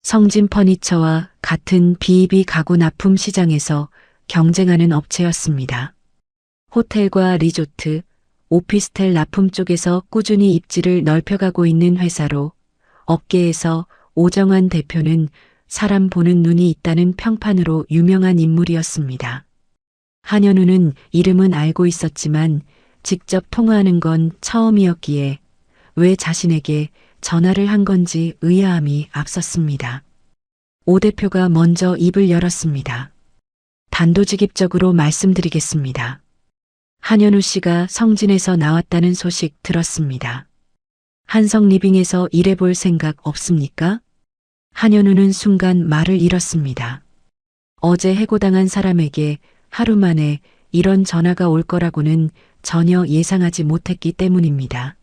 성진 퍼니처와 같은 B2B 가구 납품 시장에서 경쟁하는 업체였습니다. 호텔과 리조트, 오피스텔 납품 쪽에서 꾸준히 입지를 넓혀가고 있는 회사로 업계에서 오정환 대표는 사람 보는 눈이 있다는 평판으로 유명한 인물이었습니다. 한현우는 이름은 알고 있었지만 직접 통화하는 건 처음이었기에 왜 자신에게 전화를 한 건지 의아함이 앞섰습니다. 오 대표가 먼저 입을 열었습니다. 단도직입적으로 말씀드리겠습니다. 한현우 씨가 성진에서 나왔다는 소식 들었습니다. 한성리빙에서 일해볼 생각 없습니까? 한현우는 순간 말을 잃었습니다. 어제 해고당한 사람에게 하루 만에 이런 전화가 올 거라고는 전혀 예상하지 못했기 때문입니다.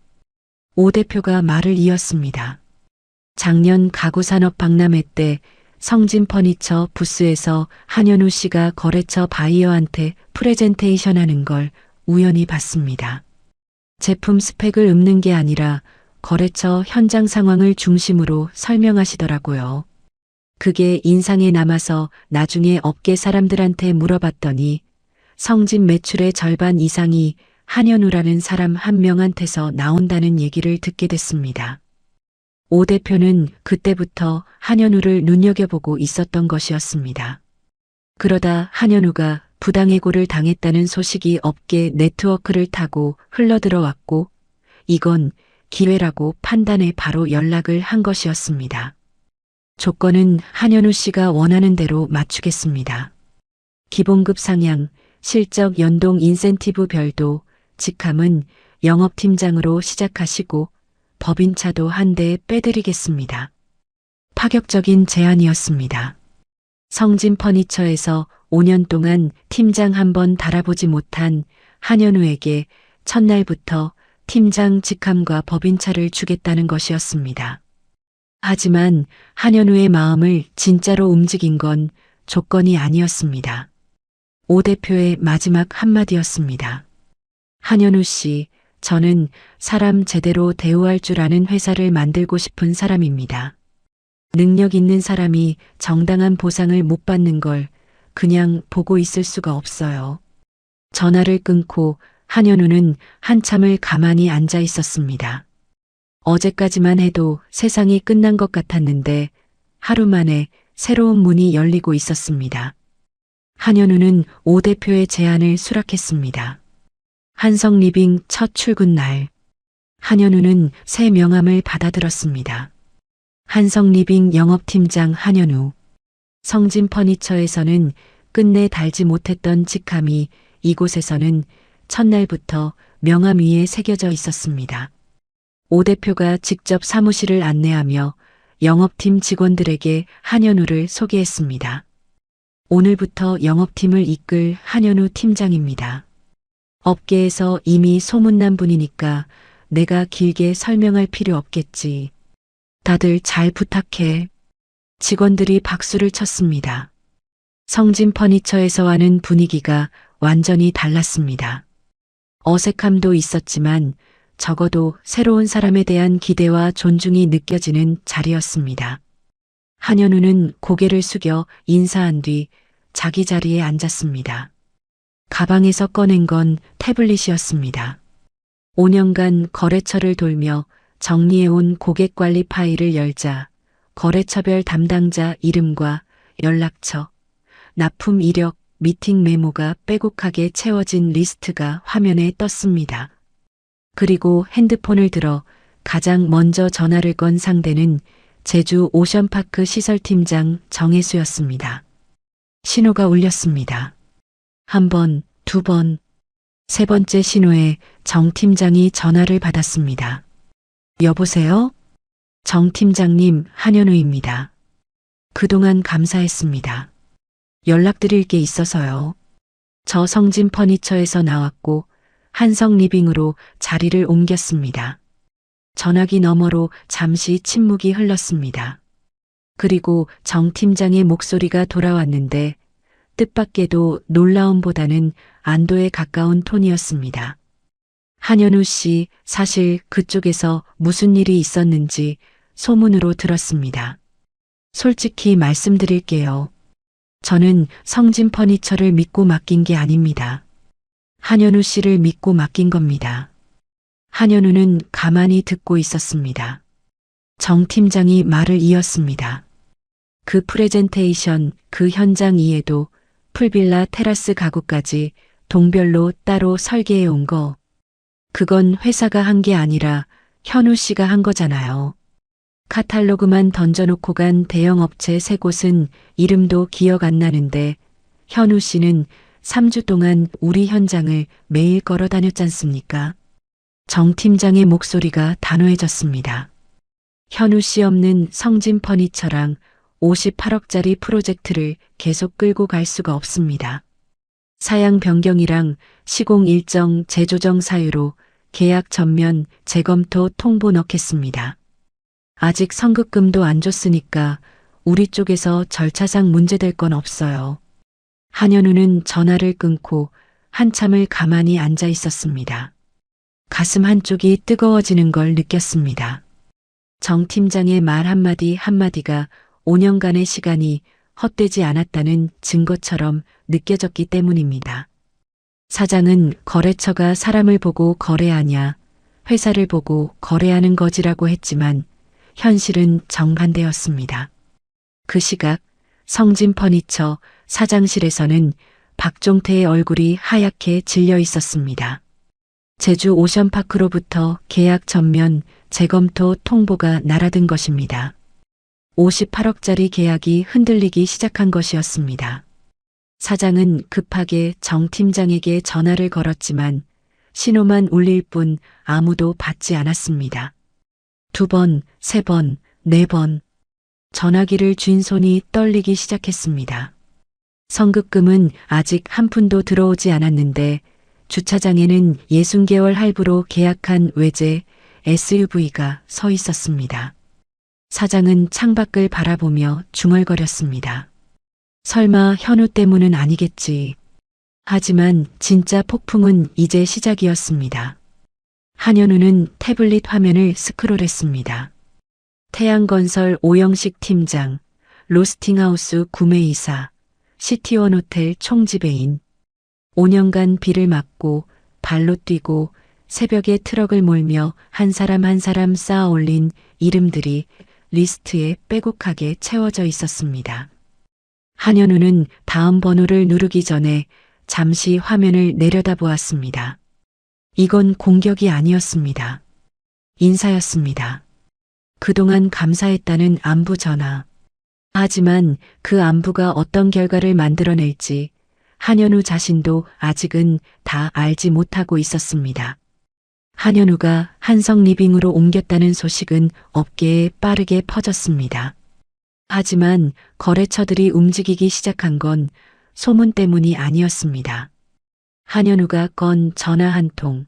오 대표가 말을 이었습니다. 작년 가구산업 박람회 때 성진 퍼니처 부스에서 한현우 씨가 거래처 바이어한테 프레젠테이션 하는 걸 우연히 봤습니다. 제품 스펙을 읊는 게 아니라 거래처 현장 상황을 중심으로 설명하시더라고요. 그게 인상에 남아서 나중에 업계 사람들한테 물어봤더니 성진 매출의 절반 이상이 한현우라는 사람 한 명한테서 나온다는 얘기를 듣게 됐습니다. 오 대표는 그때부터 한현우를 눈여겨보고 있었던 것이었습니다. 그러다 한현우가 부당해고를 당했다는 소식이 업계 네트워크를 타고 흘러들어왔고 이건 기회라고 판단해 바로 연락을 한 것이었습니다. 조건은 한현우 씨가 원하는 대로 맞추겠습니다. 기본급 상향, 실적 연동 인센티브 별도, 직함은 영업팀장으로 시작하시고 법인차도 한 대 빼드리겠습니다. 파격적인 제안이었습니다. 성진 퍼니처에서 5년 동안 팀장 한 번 달아보지 못한 한현우에게 첫날부터 팀장 직함과 법인차를 주겠다는 것이었습니다. 하지만 한현우의 마음을 진짜로 움직인 건 조건이 아니었습니다. 오 대표의 마지막 한마디였습니다. 한현우 씨, 저는 사람 제대로 대우할 줄 아는 회사를 만들고 싶은 사람입니다. 능력 있는 사람이 정당한 보상을 못 받는 걸 그냥 보고 있을 수가 없어요. 전화를 끊고 한현우는 한참을 가만히 앉아 있었습니다. 어제까지만 해도 세상이 끝난 것 같았는데 하루 만에 새로운 문이 열리고 있었습니다. 한현우는 오 대표의 제안을 수락했습니다. 한성리빙 첫 출근 날 한현우는 새 명함을 받아들었습니다. 한성리빙 영업팀장 한현우. 성진 퍼니처에서는 끝내 달지 못했던 직함이 이곳에서는 첫날부터 명함 위에 새겨져 있었습니다. 오 대표가 직접 사무실을 안내하며 영업팀 직원들에게 한현우를 소개했습니다. 오늘부터 영업팀을 이끌 한현우 팀장입니다. 업계에서 이미 소문난 분이니까 내가 길게 설명할 필요 없겠지. 다들 잘 부탁해. 직원들이 박수를 쳤습니다. 성진 퍼니처에서와는 분위기가 완전히 달랐습니다. 어색함도 있었지만 적어도 새로운 사람에 대한 기대와 존중이 느껴지는 자리였습니다. 한현우는 고개를 숙여 인사한 뒤 자기 자리에 앉았습니다. 가방에서 꺼낸 건 태블릿이었습니다. 5년간 거래처를 돌며 정리해온 고객관리 파일을 열자 거래처별 담당자 이름과 연락처, 납품 이력, 미팅 메모가 빼곡하게 채워진 리스트가 화면에 떴습니다. 그리고 핸드폰을 들어 가장 먼저 전화를 건 상대는 제주 오션파크 시설팀장 정혜수였습니다. 신호가 울렸습니다. 한 번, 두 번, 세 번째 신호에 정 팀장이 전화를 받았습니다. 여보세요? 정 팀장님, 한현우입니다. 그동안 감사했습니다. 연락드릴 게 있어서요. 저 성진 퍼니처에서 나왔고 한성 리빙으로 자리를 옮겼습니다. 전화기 너머로 잠시 침묵이 흘렀습니다. 그리고 정 팀장의 목소리가 돌아왔는데 뜻밖에도 놀라움보다는 안도에 가까운 톤이었습니다. 한현우 씨, 사실 그쪽에서 무슨 일이 있었는지 소문으로 들었습니다. 솔직히 말씀드릴게요. 저는 성진 퍼니처를 믿고 맡긴 게 아닙니다. 한현우 씨를 믿고 맡긴 겁니다. 한현우는 가만히 듣고 있었습니다. 정 팀장이 말을 이었습니다. 그 프레젠테이션, 그 현장 이해도, 풀빌라 테라스 가구까지 동별로 따로 설계해 온 거. 그건 회사가 한 게 아니라 현우 씨가 한 거잖아요. 카탈로그만 던져놓고 간 대형 업체 3곳은 이름도 기억 안 나는데 현우 씨는 3주 동안 우리 현장을 매일 걸어 다녔잖습니까? 정 팀장의 목소리가 단호해졌습니다. 현우 씨 없는 성진 퍼니처랑 58억짜리 프로젝트를 계속 끌고 갈 수가 없습니다. 사양 변경이랑 시공 일정 재조정 사유로 계약 전면 재검토 통보 넣겠습니다. 아직 성급금도 안 줬으니까 우리 쪽에서 절차상 문제될 건 없어요. 한현우는 전화를 끊고 한참을 가만히 앉아 있었습니다. 가슴 한쪽이 뜨거워지는 걸 느꼈습니다. 정 팀장의 말 한마디 한마디가 5년간의 시간이 헛되지 않았다는 증거처럼 느껴졌기 때문입니다. 사장은 거래처가 사람을 보고 거래하냐, 회사를 보고 거래하는 거지라고 했지만 현실은 정반대였습니다. 그 시각 성진 퍼니처 사장실에서는 박종태의 얼굴이 하얗게 질려 있었습니다. 제주 오션파크로부터 계약 전면 재검토 통보가 날아든 것입니다. 58억짜리 계약이 흔들리기 시작한 것이었습니다. 사장은 급하게 정 팀장에게 전화를 걸었지만 신호만 울릴 뿐 아무도 받지 않았습니다. 2번, 3번, 4번. 전화기를 쥔 손이 떨리기 시작했습니다. 성급금은 아직 한 푼도 들어오지 않았는데 주차장에는 60개월 할부로 계약한 외제 SUV가 서 있었습니다. 사장은 창밖을 바라보며 중얼거렸습니다. 설마 현우 때문은 아니겠지. 하지만 진짜 폭풍은 이제 시작이었습니다. 한현우는 태블릿 화면을 스크롤했습니다. 태양건설 오영식 팀장, 로스팅하우스 구매이사, 시티원 호텔 총지배인. 5년간 비를 맞고 발로 뛰고 새벽에 트럭을 몰며 한 사람 한 사람 쌓아 올린 이름들이 리스트에 빼곡하게 채워져 있었습니다. 한현우는 다음 번호를 누르기 전에 잠시 화면을 내려다보았습니다. 이건 공격이 아니었습니다. 인사였습니다. 그동안 감사했다는 안부 전화. 하지만 그 안부가 어떤 결과를 만들어낼지 한현우 자신도 아직은 다 알지 못하고 있었습니다. 한현우가 한성리빙으로 옮겼다는 소식은 업계에 빠르게 퍼졌습니다. 하지만 거래처들이 움직이기 시작한 건 소문 때문이 아니었습니다. 한현우가 건 전화 한 통,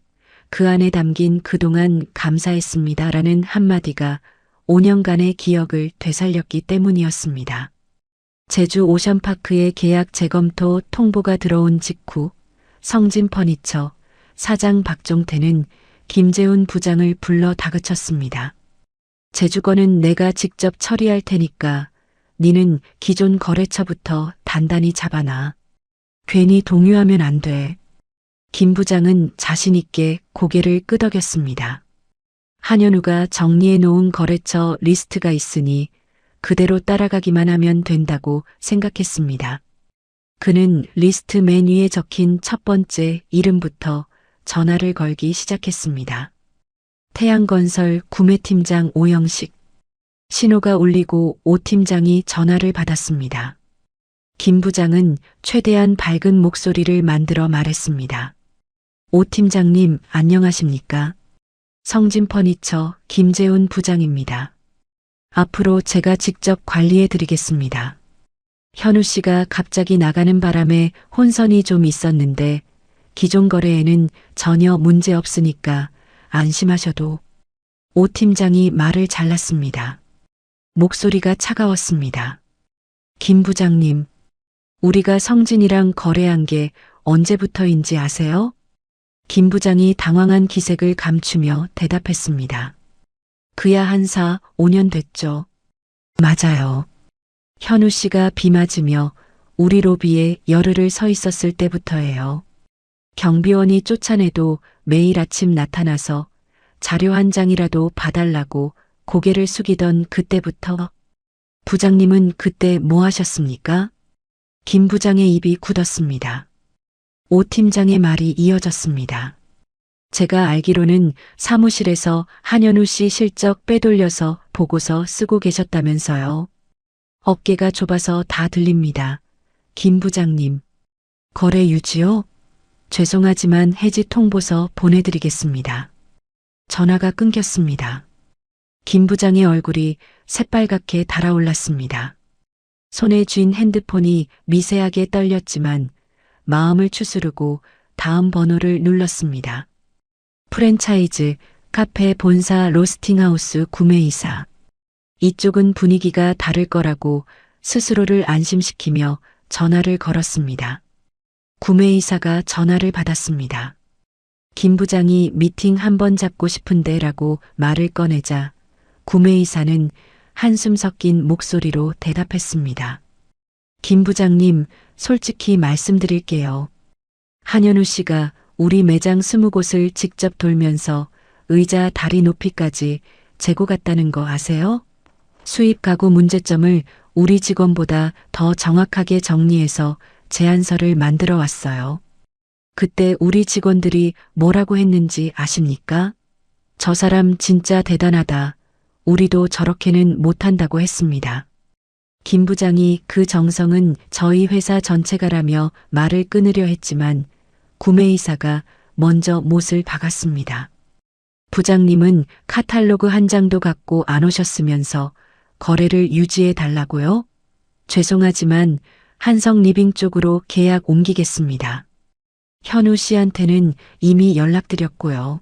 그 안에 담긴 그동안 감사했습니다라는 한마디가 5년간의 기억을 되살렸기 때문이었습니다. 제주 오션파크의 계약 재검토 통보가 들어온 직후 성진퍼니처 사장 박종태는 김재훈 부장을 불러 다그쳤습니다. 제주건은 내가 직접 처리할 테니까 니는 기존 거래처부터 단단히 잡아놔. 괜히 동요하면 안 돼. 김 부장은 자신 있게 고개를 끄덕였습니다. 한현우가 정리해 놓은 거래처 리스트가 있으니 그대로 따라가기만 하면 된다고 생각했습니다. 그는 리스트 맨 위에 적힌 첫 번째 이름부터 전화를 걸기 시작했습니다. 태양건설 구매팀장 오영식. 신호가 울리고 오 팀장이 전화를 받았습니다. 김 부장은 최대한 밝은 목소리를 만들어 말했습니다. 오 팀장님, 안녕하십니까? 성진퍼니처 김재훈 부장입니다. 앞으로 제가 직접 관리해 드리겠습니다. 현우 씨가 갑자기 나가는 바람에 혼선이 좀 있었는데 기존 거래에는 전혀 문제 없으니까 안심하셔도. 오 팀장이 말을 잘랐습니다. 목소리가 차가웠습니다. 김 부장님, 우리가 성진이랑 거래한 게 언제부터인지 아세요? 김 부장이 당황한 기색을 감추며 대답했습니다. 그야 한사 5년 됐죠. 맞아요. 현우 씨가 비 맞으며 우리 로비에 열흘을 서 있었을 때부터예요. 경비원이 쫓아내도 매일 아침 나타나서 자료 한 장이라도 봐달라고 고개를 숙이던 그때부터. 부장님은 그때 뭐 하셨습니까? 김 부장의 입이 굳었습니다. 오 팀장의 말이 이어졌습니다. 제가 알기로는 사무실에서 한현우 씨 실적 빼돌려서 보고서 쓰고 계셨다면서요. 어깨가 좁아서 다 들립니다. 김 부장님. 거래 유지요? 죄송하지만 해지 통보서 보내드리겠습니다. 전화가 끊겼습니다. 김 부장의 얼굴이 새빨갛게 달아올랐습니다. 손에 쥔 핸드폰이 미세하게 떨렸지만 마음을 추스르고 다음 번호를 눌렀습니다. 프랜차이즈 카페 본사 로스팅하우스 구매이사. 이쪽은 분위기가 다를 거라고 스스로를 안심시키며 전화를 걸었습니다. 구매이사가 전화를 받았습니다. 김 부장이 미팅 한번 잡고 싶은데 라고 말을 꺼내자 구매이사는 한숨 섞인 목소리로 대답했습니다. 김 부장님, 솔직히 말씀드릴게요. 한현우 씨가 우리 매장 20곳을 직접 돌면서 의자 다리 높이까지 재고 갔다는 거 아세요? 수입 가구 문제점을 우리 직원보다 더 정확하게 정리해서 제안서를 만들어 왔어요. 그때 우리 직원들이 뭐라고 했는지 아십니까? 저 사람 진짜 대단하다. 우리도 저렇게는 못한다고 했습니다. 김 부장이 그 정성은 저희 회사 전체가라며 말을 끊으려 했지만 구매이사가 먼저 못을 박았습니다. 부장님은 카탈로그 한 장도 갖고 안 오셨으면서 거래를 유지해 달라고요? 죄송하지만 한성리빙 쪽으로 계약 옮기겠습니다. 현우 씨한테는 이미 연락드렸고요.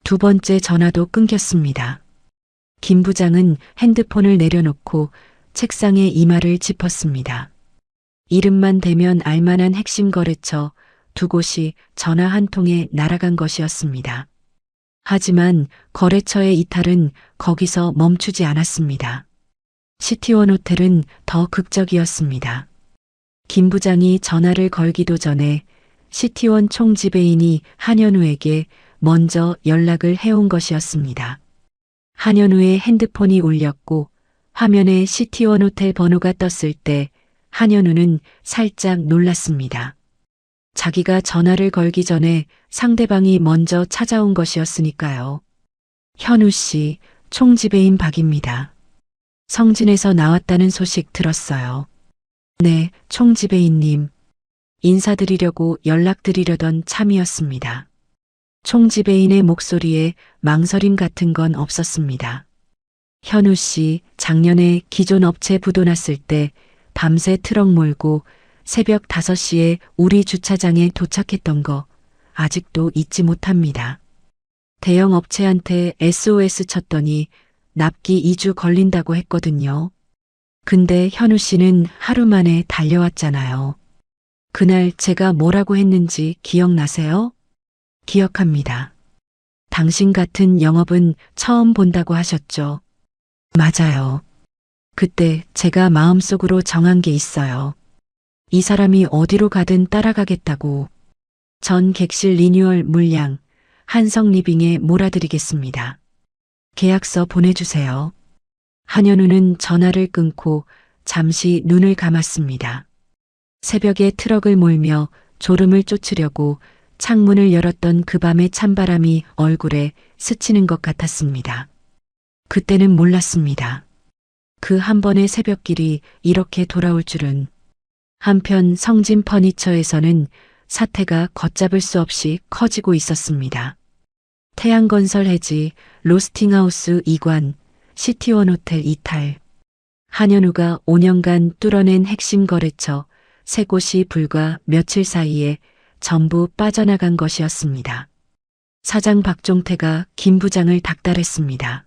두 번째 전화도 끊겼습니다. 김 부장은 핸드폰을 내려놓고 책상에 이마를 짚었습니다. 이름만 대면 알만한 핵심 거래처 두 곳이 전화 한 통에 날아간 것이었습니다. 하지만 거래처의 이탈은 거기서 멈추지 않았습니다. 시티원 호텔은 더 극적이었습니다. 김 부장이 전화를 걸기도 전에 시티원 총지배인이 한현우에게 먼저 연락을 해온 것이었습니다. 한현우의 핸드폰이 울렸고 화면에 시티원 호텔 번호가 떴을 때 한현우는 살짝 놀랐습니다. 자기가 전화를 걸기 전에 상대방이 먼저 찾아온 것이었으니까요. 현우 씨, 총지배인 박입니다. 성진에서 나왔다는 소식 들었어요. 네, 총지배인님. 인사드리려고 연락드리려던 참이었습니다. 총지배인의 목소리에 망설임 같은 건 없었습니다. 현우 씨, 작년에 기존 업체 부도 났을 때 밤새 트럭 몰고 새벽 5시에 우리 주차장에 도착했던 거 아직도 잊지 못합니다. 대형 업체한테 SOS 쳤더니 납기 2주 걸린다고 했거든요. 근데 현우 씨는 하루 만에 달려왔잖아요. 그날 제가 뭐라고 했는지 기억나세요? 기억합니다. 당신 같은 영업은 처음 본다고 하셨죠. 맞아요. 그때 제가 마음속으로 정한 게 있어요. 이 사람이 어디로 가든 따라가겠다고. 전 객실 리뉴얼 물량 한성리빙에 몰아드리겠습니다. 계약서 보내주세요. 한현우는 전화를 끊고 잠시 눈을 감았습니다. 새벽에 트럭을 몰며 졸음을 쫓으려고 창문을 열었던 그 밤의 찬바람이 얼굴에 스치는 것 같았습니다. 그때는 몰랐습니다. 그 한 번의 새벽길이 이렇게 돌아올 줄은. 한편 성진 퍼니처에서는 사태가 걷잡을 수 없이 커지고 있었습니다. 태양건설 해지, 로스팅하우스 이관, 시티원 호텔 이탈. 한현우가 5년간 뚫어낸 핵심 거래처 세 곳이 불과 며칠 사이에 전부 빠져나간 것이었습니다. 사장 박종태가 김 부장을 닥달했습니다.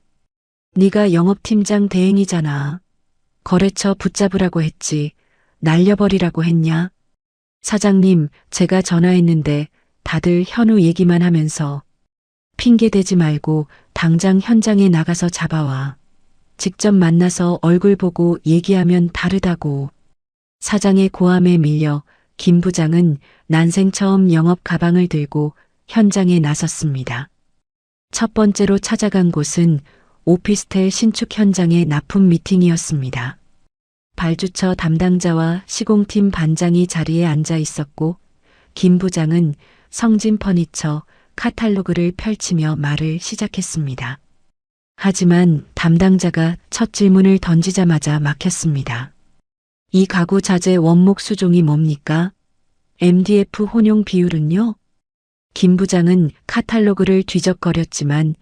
네가 영업팀장 대행이잖아. 거래처 붙잡으라고 했지. 날려버리라고 했냐? 사장님, 제가 전화했는데 다들 현우 얘기만 하면서 핑계대지 말고 당장 현장에 나가서 잡아와. 직접 만나서 얼굴 보고 얘기하면 다르다고. 사장의 고함에 밀려 김 부장은 난생 처음 영업 가방을 들고 현장에 나섰습니다. 첫 번째로 찾아간 곳은 오피스텔 신축 현장의 납품 미팅이었습니다. 발주처 담당자와 시공팀 반장이 자리에 앉아 있었고 김 부장은 성진 퍼니처 카탈로그를 펼치며 말을 시작했습니다. 하지만 담당자가 첫 질문을 던지자마자 막혔습니다. 이 가구 자재 원목 수종이 뭡니까? MDF 혼용 비율은요? 김 부장은 카탈로그를 뒤적거렸지만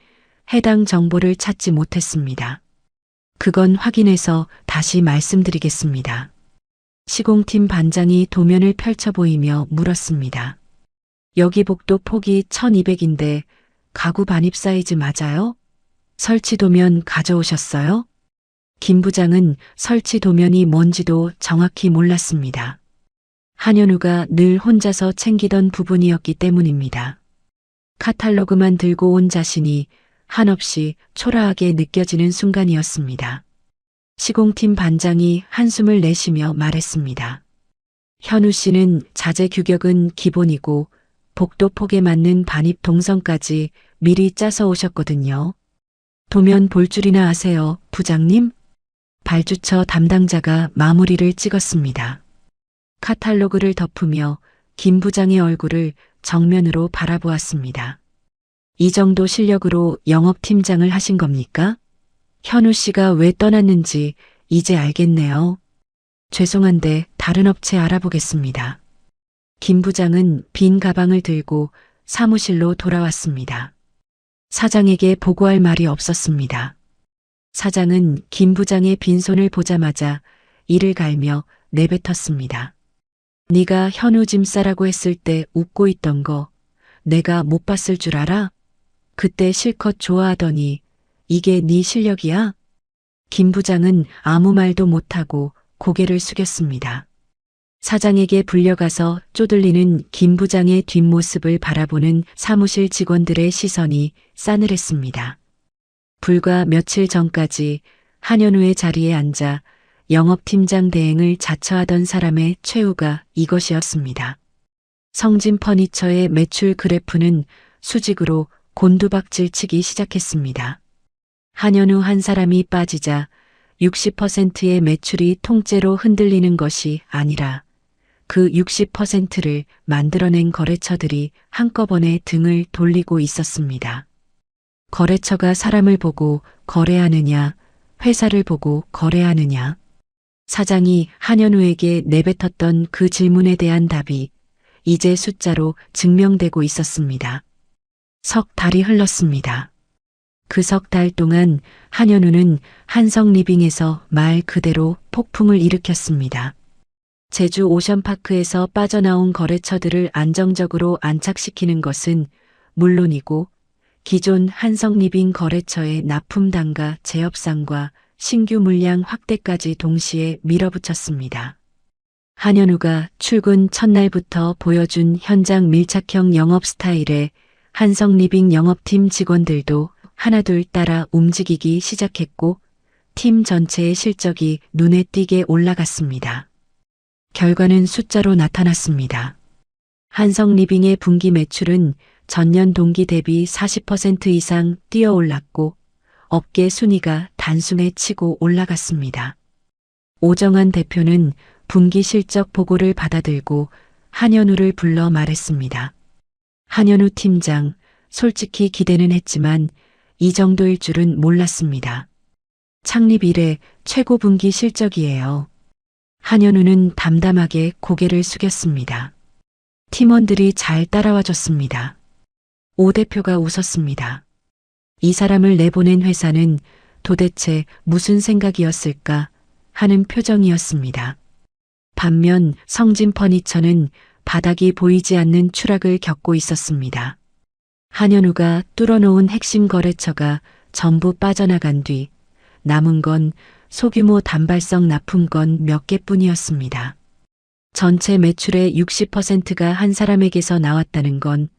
해당 정보를 찾지 못했습니다. 그건 확인해서 다시 말씀드리겠습니다. 시공팀 반장이 도면을 펼쳐 보이며 물었습니다. 여기 복도 폭이 1200인데 가구 반입 사이즈 맞아요? 설치 도면 가져오셨어요? 김 부장은 설치 도면이 뭔지도 정확히 몰랐습니다. 한현우가 늘 혼자서 챙기던 부분이었기 때문입니다. 카탈로그만 들고 온 자신이 한없이 초라하게 느껴지는 순간이었습니다. 시공팀 반장이 한숨을 내쉬며 말했습니다. 현우 씨는 자재 규격은 기본이고 복도 폭에 맞는 반입 동선까지 미리 짜서 오셨거든요. 도면 볼 줄이나 아세요, 부장님? 발주처 담당자가 마무리를 찍었습니다. 카탈로그를 덮으며 김 부장의 얼굴을 정면으로 바라보았습니다. 이 정도 실력으로 영업팀장을 하신 겁니까? 현우 씨가 왜 떠났는지 이제 알겠네요. 죄송한데 다른 업체 알아보겠습니다. 김 부장은 빈 가방을 들고 사무실로 돌아왔습니다. 사장에게 보고할 말이 없었습니다. 사장은 김 부장의 빈손을 보자마자 이를 갈며 내뱉었습니다. 네가 현우 짐싸라고 했을 때 웃고 있던 거 내가 못 봤을 줄 알아? 그때 실컷 좋아하더니 이게 네 실력이야? 김 부장은 아무 말도 못하고 고개를 숙였습니다. 사장에게 불려가서 쪼들리는 김 부장의 뒷모습을 바라보는 사무실 직원들의 시선이 싸늘했습니다. 불과 며칠 전까지 한현우의 자리에 앉아 영업팀장 대행을 자처하던 사람의 최후가 이것이었습니다. 성진 퍼니처의 매출 그래프는 수직으로 곤두박질 치기 시작했습니다. 한현우 한 사람이 빠지자 60%의 매출이 통째로 흔들리는 것이 아니라 그 60%를 만들어낸 거래처들이 한꺼번에 등을 돌리고 있었습니다. 거래처가 사람을 보고 거래하느냐, 회사를 보고 거래하느냐. 사장이 한현우에게 내뱉었던 그 질문에 대한 답이 이제 숫자로 증명되고 있었습니다. 석 달이 흘렀습니다. 그 석 달 동안 한현우는 한성리빙에서 말 그대로 폭풍을 일으켰습니다. 제주 오션파크에서 빠져나온 거래처들을 안정적으로 안착시키는 것은 물론이고 기존 한성리빙 거래처의 납품 단가 재협상과 신규 물량 확대까지 동시에 밀어붙였습니다. 한현우가 출근 첫날부터 보여준 현장 밀착형 영업 스타일에 한성리빙 영업팀 직원들도 하나둘 따라 움직이기 시작했고 팀 전체의 실적이 눈에 띄게 올라갔습니다. 결과는 숫자로 나타났습니다. 한성리빙의 분기 매출은 전년 동기 대비 40% 이상 뛰어 올랐고 업계 순위가 단숨에 치고 올라갔습니다. 오정환 대표는 분기 실적 보고를 받아들고 한현우를 불러 말했습니다. 한현우 팀장, 솔직히 기대는 했지만 이 정도일 줄은 몰랐습니다. 창립 이래 최고 분기 실적이에요. 한현우는 담담하게 고개를 숙였습니다. 팀원들이 잘 따라와 줬습니다. 오 대표가 웃었습니다. 이 사람을 내보낸 회사는 도대체 무슨 생각이었을까 하는 표정이었습니다. 반면 성진 퍼니처는 바닥이 보이지 않는 추락을 겪고 있었습니다. 한현우가 뚫어놓은 핵심 거래처가 전부 빠져나간 뒤 남은 건 소규모 단발성 납품건 몇 개뿐이었습니다. 전체 매출의 60%가 한 사람에게서 나왔다는 건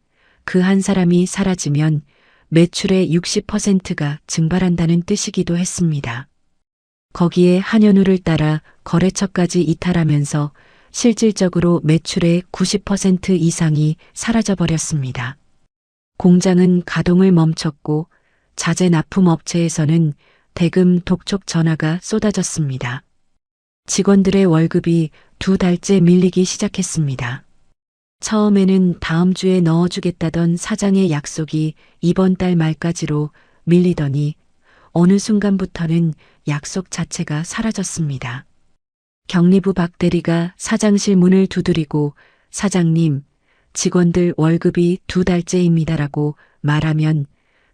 그 한 사람이 사라지면 매출의 60%가 증발한다는 뜻이기도 했습니다. 거기에 한현우를 따라 거래처까지 이탈하면서 실질적으로 매출의 90% 이상이 사라져버렸습니다. 공장은 가동을 멈췄고 자재 납품 업체에서는 대금 독촉 전화가 쏟아졌습니다. 직원들의 월급이 2달째 밀리기 시작했습니다. 처음에는 다음 주에 넣어주겠다던 사장의 약속이 이번 달 말까지로 밀리더니 어느 순간부터는 약속 자체가 사라졌습니다. 경리부 박 대리가 사장실 문을 두드리고 사장님, 직원들 월급이 2달째입니다라고 말하면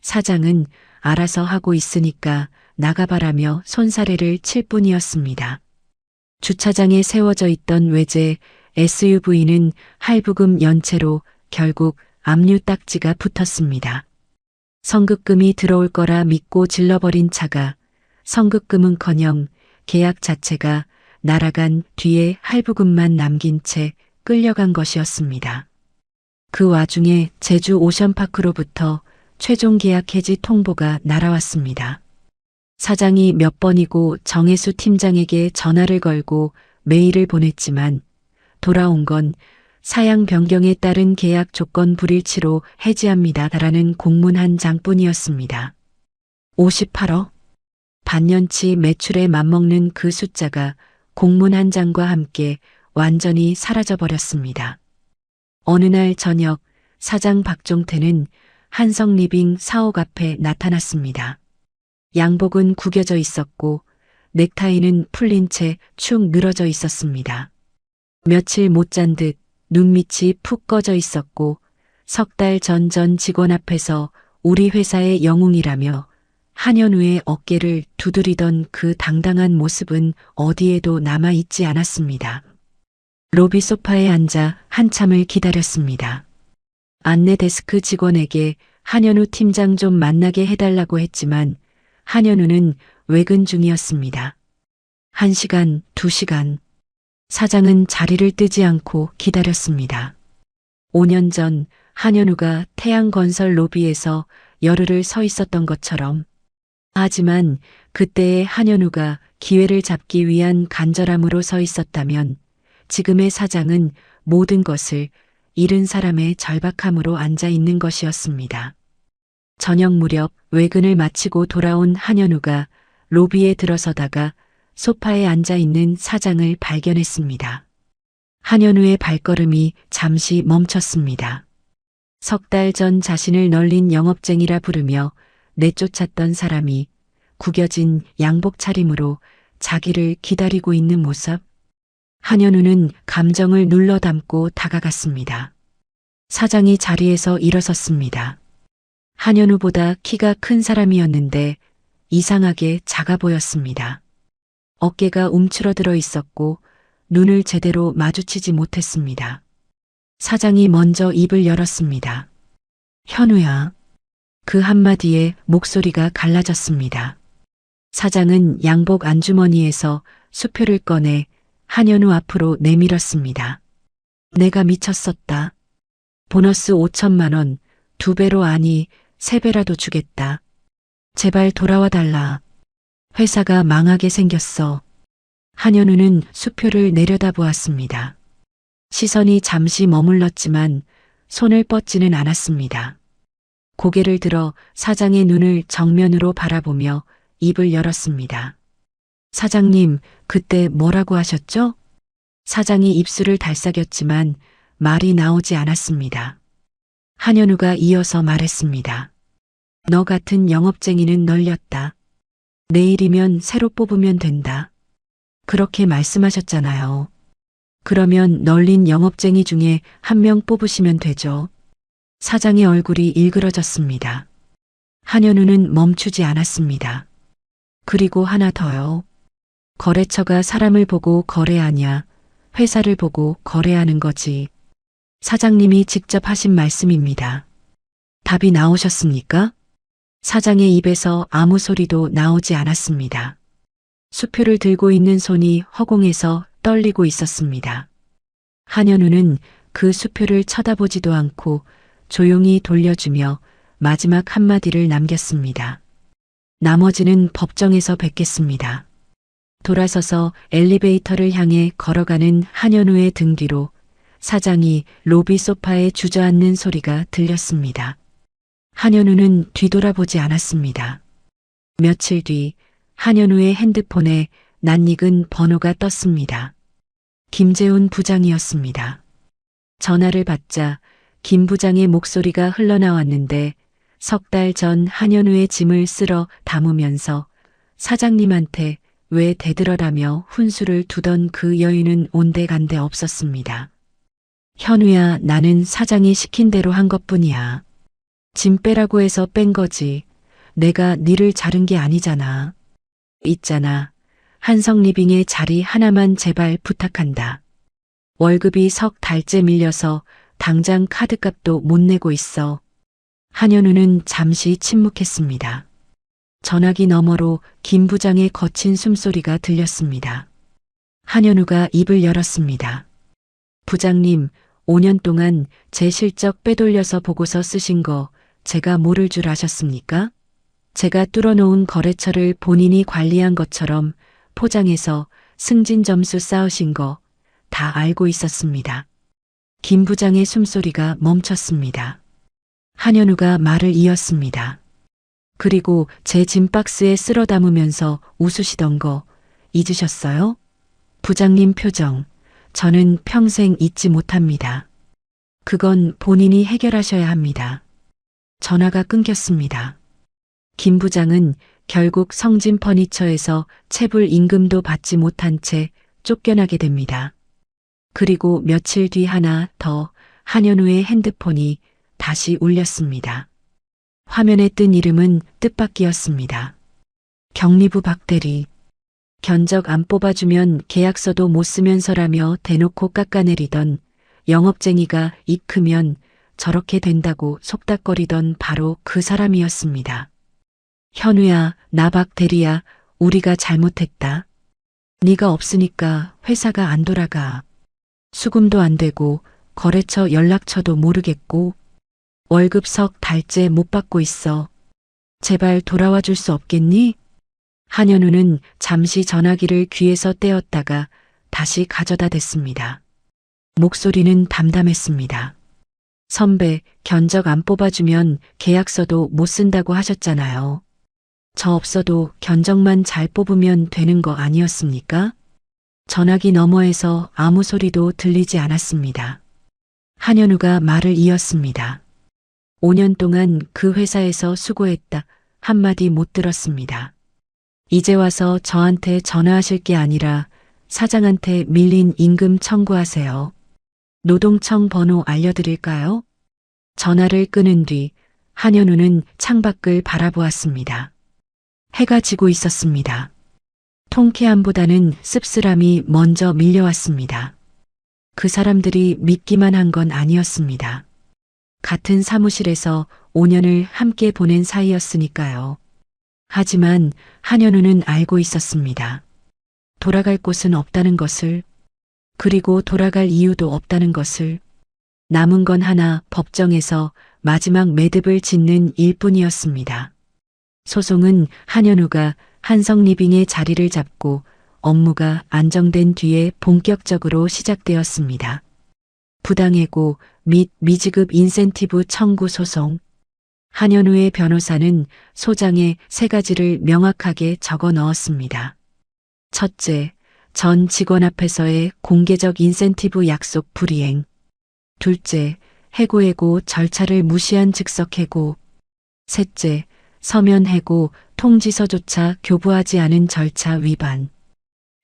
사장은 알아서 하고 있으니까 나가봐라며 손사래를 칠 뿐이었습니다. 주차장에 세워져 있던 외제 SUV는 할부금 연체로 결국 압류 딱지가 붙었습니다. 성급금이 들어올 거라 믿고 질러버린 차가 성급금은커녕 계약 자체가 날아간 뒤에 할부금만 남긴 채 끌려간 것이었습니다. 그 와중에 제주 오션파크로부터 최종 계약 해지 통보가 날아왔습니다. 사장이 몇 번이고 정혜수 팀장에게 전화를 걸고 메일을 보냈지만 돌아온 건 사양 변경에 따른 계약 조건 불일치로 해지합니다라는 공문 한 장뿐이었습니다. 58억? 반년치 매출에 맞먹는 그 숫자가 공문 한 장과 함께 완전히 사라져버렸습니다. 어느 날 저녁 사장 박종태는 한성리빙 사옥 앞에 나타났습니다. 양복은 구겨져 있었고 넥타이는 풀린 채 축 늘어져 있었습니다. 며칠 못 잔 듯 눈밑이 푹 꺼져 있었고 석 달 전 직원 앞에서 우리 회사의 영웅이라며 한현우의 어깨를 두드리던 그 당당한 모습은 어디에도 남아있지 않았습니다. 로비 소파에 앉아 한참을 기다렸습니다. 안내 데스크 직원에게 한현우 팀장 좀 만나게 해달라고 했지만 한현우는 외근 중이었습니다. 1시간, 2시간. 사장은 자리를 뜨지 않고 기다렸습니다. 5년 전 한현우가 태양건설 로비에서 열흘을 서 있었던 것처럼. 하지만 그때의 한현우가 기회를 잡기 위한 간절함으로 서 있었다면 지금의 사장은 모든 것을 잃은 사람의 절박함으로 앉아 있는 것이었습니다. 저녁 무렵 외근을 마치고 돌아온 한현우가 로비에 들어서다가 소파에 앉아 있는 사장을 발견했습니다. 한현우의 발걸음이 잠시 멈췄습니다. 석 달 전 자신을 널린 영업쟁이라 부르며 내쫓았던 사람이 구겨진 양복 차림으로 자기를 기다리고 있는 모습. 한현우는 감정을 눌러 담고 다가갔습니다. 사장이 자리에서 일어섰습니다. 한현우보다 키가 큰 사람이었는데 이상하게 작아 보였습니다. 어깨가 움츠러들어 있었고 눈을 제대로 마주치지 못했습니다. 사장이 먼저 입을 열었습니다. 현우야. 그 한마디에 목소리가 갈라졌습니다. 사장은 양복 안주머니에서 수표를 꺼내 한현우 앞으로 내밀었습니다. 내가 미쳤었다. 보너스 5천만 원, 2배로 아니 3배라도 주겠다. 제발 돌아와 달라. 회사가 망하게 생겼어. 한현우는 수표를 내려다보았습니다. 시선이 잠시 머물렀지만 손을 뻗지는 않았습니다. 고개를 들어 사장의 눈을 정면으로 바라보며 입을 열었습니다. 사장님, 그때 뭐라고 하셨죠? 사장이 입술을 달싹였지만 말이 나오지 않았습니다. 한현우가 이어서 말했습니다. 너 같은 영업쟁이는 널렸다. 내일이면 새로 뽑으면 된다. 그렇게 말씀하셨잖아요. 그러면 널린 영업쟁이 중에 한 명 뽑으시면 되죠. 사장의 얼굴이 일그러졌습니다. 한현우는 멈추지 않았습니다. 그리고 하나 더요. 거래처가 사람을 보고 거래하냐, 회사를 보고 거래하는 거지. 사장님이 직접 하신 말씀입니다. 답이 나오셨습니까? 사장의 입에서 아무 소리도 나오지 않았습니다. 수표를 들고 있는 손이 허공에서 떨리고 있었습니다. 한현우는 그 수표를 쳐다보지도 않고 조용히 돌려주며 마지막 한마디를 남겼습니다. 나머지는 법정에서 뵙겠습니다. 돌아서서 엘리베이터를 향해 걸어가는 한현우의 등 뒤로 사장이 로비 소파에 주저앉는 소리가 들렸습니다. 한현우는 뒤돌아보지 않았습니다. 며칠 뒤 한현우의 핸드폰에 낯익은 번호가 떴습니다. 김재훈 부장이었습니다. 전화를 받자 김 부장의 목소리가 흘러나왔는데 석 달 전 한현우의 짐을 쓸어 담으면서 사장님한테 왜 대들어라며 훈수를 두던 그 여인은 온데간데 없었습니다. 현우야, 나는 사장이 시킨 대로 한 것뿐이야. 짐 빼라고 해서 뺀 거지. 내가 니를 자른 게 아니잖아. 있잖아. 한성리빙의 자리 하나만 제발 부탁한다. 월급이 석 달째 밀려서 당장 카드값도 못 내고 있어. 한현우는 잠시 침묵했습니다. 전화기 너머로 김 부장의 거친 숨소리가 들렸습니다. 한현우가 입을 열었습니다. 부장님, 5년 동안 제 실적 빼돌려서 보고서 쓰신 거 제가 모를 줄 아셨습니까? 제가 뚫어놓은 거래처를 본인이 관리한 것처럼 포장해서 승진 점수 쌓으신 거 다 알고 있었습니다. 김 부장의 숨소리가 멈췄습니다. 한현우가 말을 이었습니다. 그리고 제 짐박스에 쓸어 담으면서 웃으시던 거 잊으셨어요? 부장님 표정, 저는 평생 잊지 못합니다. 그건 본인이 해결하셔야 합니다. 전화가 끊겼습니다. 김 부장은 결국 성진 퍼니처에서 체불 임금도 받지 못한 채 쫓겨나게 됩니다. 그리고 며칠 뒤 하나 더 한현우의 핸드폰이 다시 울렸습니다. 화면에 뜬 이름은 뜻밖이었습니다. 경리부 박대리. 견적 안 뽑아주면 계약서도 못 쓰면서라며 대놓고 깎아내리던 영업쟁이가 입 크면 저렇게 된다고 속닥거리던 바로 그 사람이었습니다. 현우야, 나 박대리야, 우리가 잘못했다. 네가 없으니까 회사가 안 돌아가. 수금도 안 되고 거래처 연락처도 모르겠고 월급 석 달째 못 받고 있어. 제발 돌아와 줄 수 없겠니? 한현우는 잠시 전화기를 귀에서 떼었다가 다시 가져다 댔습니다. 목소리는 담담했습니다. 선배, 견적 안 뽑아주면 계약서도 못 쓴다고 하셨잖아요. 저 없어도 견적만 잘 뽑으면 되는 거 아니었습니까? 전화기 너머에서 아무 소리도 들리지 않았습니다. 한현우가 말을 이었습니다. 5년 동안 그 회사에서 수고했다. 한마디 못 들었습니다. 이제 와서 저한테 전화하실 게 아니라 사장한테 밀린 임금 청구하세요. 노동청 번호 알려드릴까요? 전화를 끊은 뒤 한현우는 창밖을 바라보았습니다. 해가 지고 있었습니다. 통쾌함보다는 씁쓸함이 먼저 밀려왔습니다. 그 사람들이 믿기만 한 건 아니었습니다. 같은 사무실에서 5년을 함께 보낸 사이였으니까요. 하지만 한현우는 알고 있었습니다. 돌아갈 곳은 없다는 것을, 그리고 돌아갈 이유도 없다는 것을. 남은 건 하나, 법정에서 마지막 매듭을 짓는 일뿐이었습니다. 소송은 한현우가 한성리빙의 자리를 잡고 업무가 안정된 뒤에 본격적으로 시작되었습니다. 부당해고 및 미지급 인센티브 청구 소송. 한현우의 변호사는 소장에 3가지를 명확하게 적어 넣었습니다. 첫째, 전 직원 앞에서의 공개적 인센티브 약속 불이행. 둘째, 해고 절차를 무시한 즉석 해고. 셋째, 서면 해고 통지서조차 교부하지 않은 절차 위반.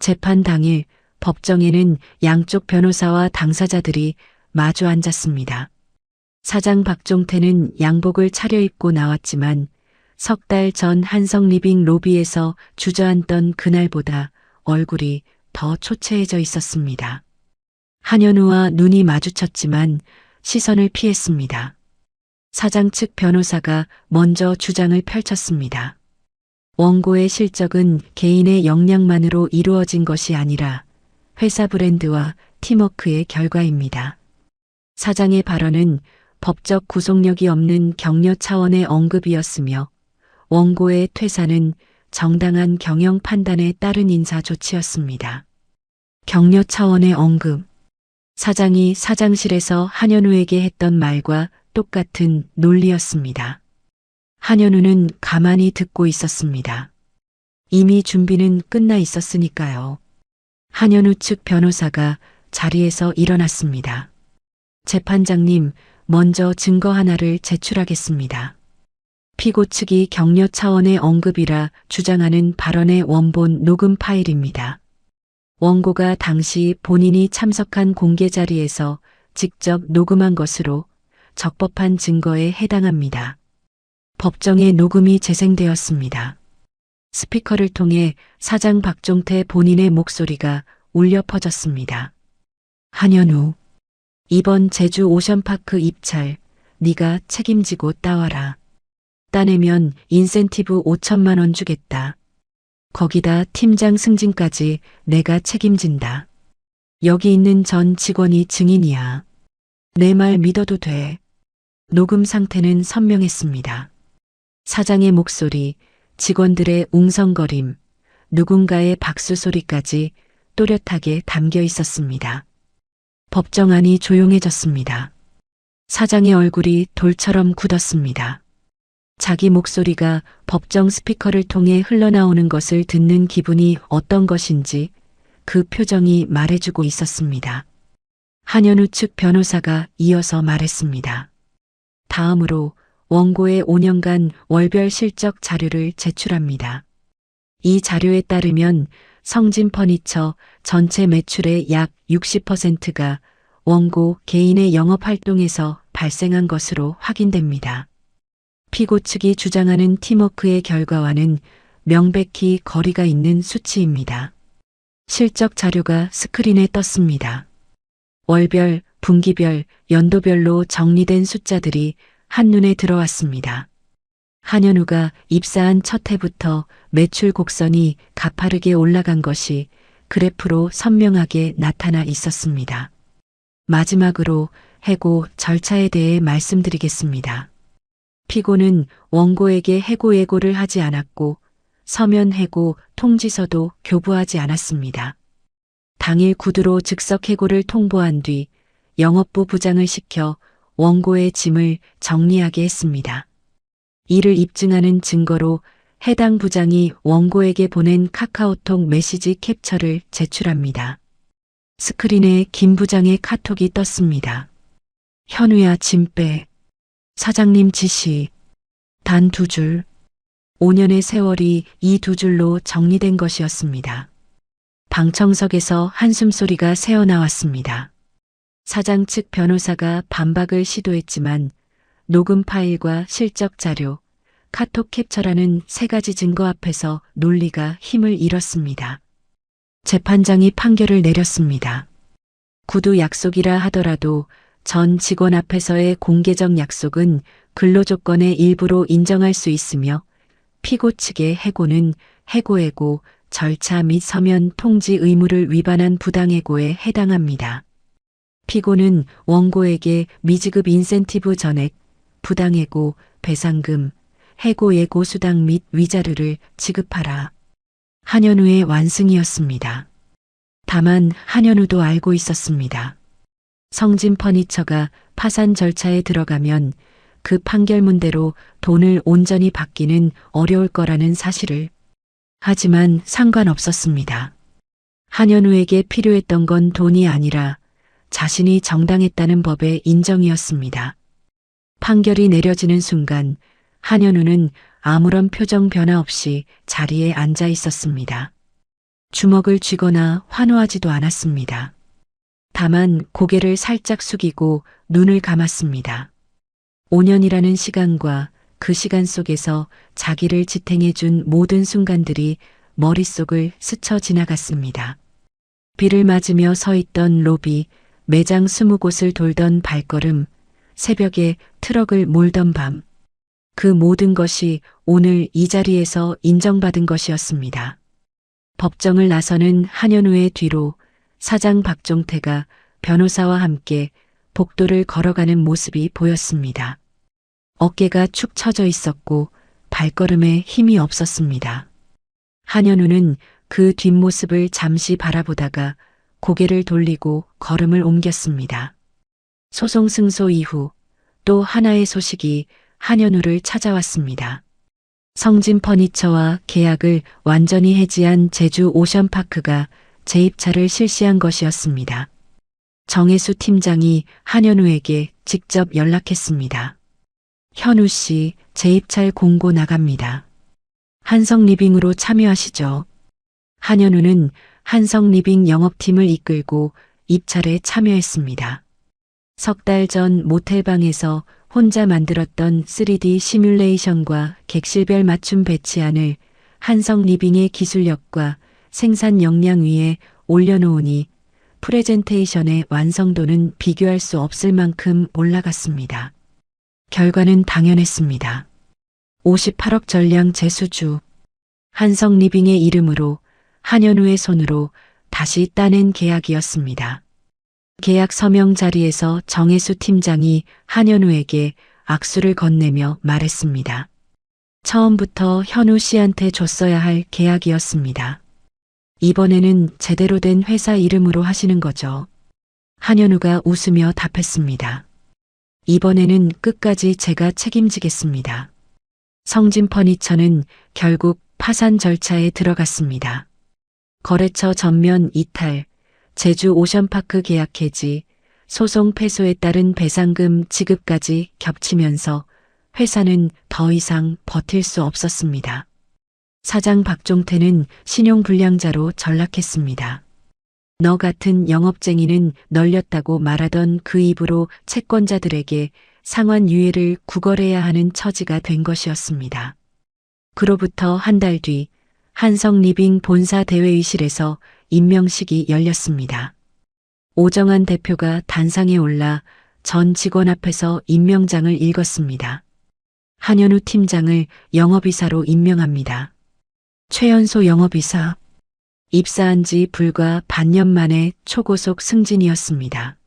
재판 당일 법정에는 양쪽 변호사와 당사자들이 마주 앉았습니다. 사장 박종태는 양복을 차려입고 나왔지만 석 달 전 한성리빙 로비에서 주저앉던 그날보다 얼굴이 더 초췌해져 있었습니다. 한현우와 눈이 마주쳤지만 시선을 피했습니다. 사장 측 변호사가 먼저 주장을 펼쳤습니다. 원고의 실적은 개인의 역량만으로 이루어진 것이 아니라 회사 브랜드와 팀워크의 결과입니다. 사장의 발언은 법적 구속력이 없는 격려 차원의 언급이었으며 원고의 퇴사는 정당한 경영 판단에 따른 인사 조치였습니다. 격려 차원의 언급. 사장이 사장실에서 한현우에게 했던 말과 똑같은 논리였습니다. 한현우는 가만히 듣고 있었습니다. 이미 준비는 끝나 있었으니까요. 한현우 측 변호사가 자리에서 일어났습니다. 재판장님, 먼저 증거 하나를 제출하겠습니다. 피고 측이 격려 차원의 언급이라 주장하는 발언의 원본 녹음 파일입니다. 원고가 당시 본인이 참석한 공개 자리에서 직접 녹음한 것으로 적법한 증거에 해당합니다. 법정에 녹음이 재생되었습니다. 스피커를 통해 사장 박종태 본인의 목소리가 울려 퍼졌습니다. 한현우, 이번 제주 오션파크 입찰 네가 책임지고 따와라. 따내면 인센티브 5천만 원 주겠다. 거기다 팀장 승진까지 내가 책임진다. 여기 있는 전 직원이 증인이야. 내 말 믿어도 돼. 녹음 상태는 선명했습니다. 사장의 목소리, 직원들의 웅성거림, 누군가의 박수 소리까지 또렷하게 담겨 있었습니다. 법정 안이 조용해졌습니다. 사장의 얼굴이 돌처럼 굳었습니다. 자기 목소리가 법정 스피커를 통해 흘러나오는 것을 듣는 기분이 어떤 것인지 그 표정이 말해주고 있었습니다. 한현우 측 변호사가 이어서 말했습니다. 다음으로 원고의 5년간 월별 실적 자료를 제출합니다. 이 자료에 따르면 성진 퍼니처 전체 매출의 약 60%가 원고 개인의 영업활동에서 발생한 것으로 확인됩니다. 피고 측이 주장하는 팀워크의 결과와는 명백히 거리가 있는 수치입니다. 실적 자료가 스크린에 떴습니다. 월별, 분기별, 연도별로 정리된 숫자들이 한눈에 들어왔습니다. 한현우가 입사한 첫 해부터 매출 곡선이 가파르게 올라간 것이 그래프로 선명하게 나타나 있었습니다. 마지막으로 해고 절차에 대해 말씀드리겠습니다. 피고는 원고에게 해고 예고를 하지 않았고 서면 해고 통지서도 교부하지 않았습니다. 당일 구두로 즉석 해고를 통보한 뒤 영업부 부장을 시켜 원고의 짐을 정리하게 했습니다. 이를 입증하는 증거로 해당 부장이 원고에게 보낸 카카오톡 메시지 캡처를 제출합니다. 스크린에 김 부장의 카톡이 떴습니다. 현우야, 짐 빼. 사장님 지시. 단 2줄. 5년의 세월이 이 두 줄로 정리된 것이었습니다. 방청석에서 한숨소리가 새어나왔습니다. 사장 측 변호사가 반박을 시도했지만 녹음 파일과 실적 자료, 카톡 캡처라는 세 가지 증거 앞에서 논리가 힘을 잃었습니다. 재판장이 판결을 내렸습니다. 구두 약속이라 하더라도 전 직원 앞에서의 공개적 약속은 근로조건의 일부로 인정할 수 있으며 피고 측의 해고는 해고해고 절차 및 서면 통지 의무를 위반한 부당해고에 해당합니다. 피고는 원고에게 미지급 인센티브 전액, 부당해고, 배상금, 해고 예고 수당 및 위자료를 지급하라. 한현우의 완승이었습니다. 다만 한현우도 알고 있었습니다. 성진 퍼니처가 파산 절차에 들어가면 그 판결문대로 돈을 온전히 받기는 어려울 거라는 사실을. 하지만 상관없었습니다. 한현우에게 필요했던 건 돈이 아니라 자신이 정당했다는 법의 인정이었습니다. 판결이 내려지는 순간 한현우는 아무런 표정 변화 없이 자리에 앉아 있었습니다. 주먹을 쥐거나 환호하지도 않았습니다. 다만 고개를 살짝 숙이고 눈을 감았습니다. 5년이라는 시간과 그 시간 속에서 자기를 지탱해준 모든 순간들이 머릿속을 스쳐 지나갔습니다. 비를 맞으며 서 있던 로비, 매장 20곳을 돌던 발걸음, 새벽에 트럭을 몰던 밤. 그 모든 것이 오늘 이 자리에서 인정받은 것이었습니다. 법정을 나서는 한현우의 뒤로 사장 박종태가 변호사와 함께 복도를 걸어가는 모습이 보였습니다. 어깨가 축 처져 있었고 발걸음에 힘이 없었습니다. 한현우는 그 뒷모습을 잠시 바라보다가 고개를 돌리고 걸음을 옮겼습니다. 소송 승소 이후 또 하나의 소식이 한현우를 찾아왔습니다. 성진 퍼니처와 계약을 완전히 해지한 제주 오션파크가 재입차를 실시한 것이었습니다. 정혜수 팀장이 한현우에게 직접 연락했습니다. 현우 씨, 재입찰 공고 나갑니다. 한성리빙으로 참여하시죠. 한현우는 한성리빙 영업팀을 이끌고 입찰에 참여했습니다. 석 달 전 모텔방에서 혼자 만들었던 3D 시뮬레이션과 객실별 맞춤 배치안을 한성리빙의 기술력과 생산 역량 위에 올려놓으니 프레젠테이션의 완성도는 비교할 수 없을 만큼 올라갔습니다. 결과는 당연했습니다. 58억 전량 재수주. 한성리빙의 이름으로 한현우의 손으로 다시 따낸 계약이었습니다. 계약 서명 자리에서 정혜수 팀장이 한현우에게 악수를 건네며 말했습니다. 처음부터 현우 씨한테 줬어야 할 계약이었습니다. 이번에는 제대로 된 회사 이름으로 하시는 거죠. 한현우가 웃으며 답했습니다. 이번에는 끝까지 제가 책임지겠습니다. 성진 퍼니처는 결국 파산 절차에 들어갔습니다. 거래처 전면 이탈, 제주 오션파크 계약 해지, 소송 패소에 따른 배상금 지급까지 겹치면서 회사는 더 이상 버틸 수 없었습니다. 사장 박종태는 신용불량자로 전락했습니다. 너 같은 영업쟁이는 널렸다고 말하던 그 입으로 채권자들에게 상환 유예를 구걸해야 하는 처지가 된 것이었습니다. 그로부터 한 달 뒤 한성리빙 본사 대회의실에서 임명식이 열렸습니다. 오정환 대표가 단상에 올라 전 직원 앞에서 임명장을 읽었습니다. 한현우 팀장을 영업이사로 임명합니다. 최연소 영업이사. 입사한 지 불과 반년 만에 초고속 승진이었습니다.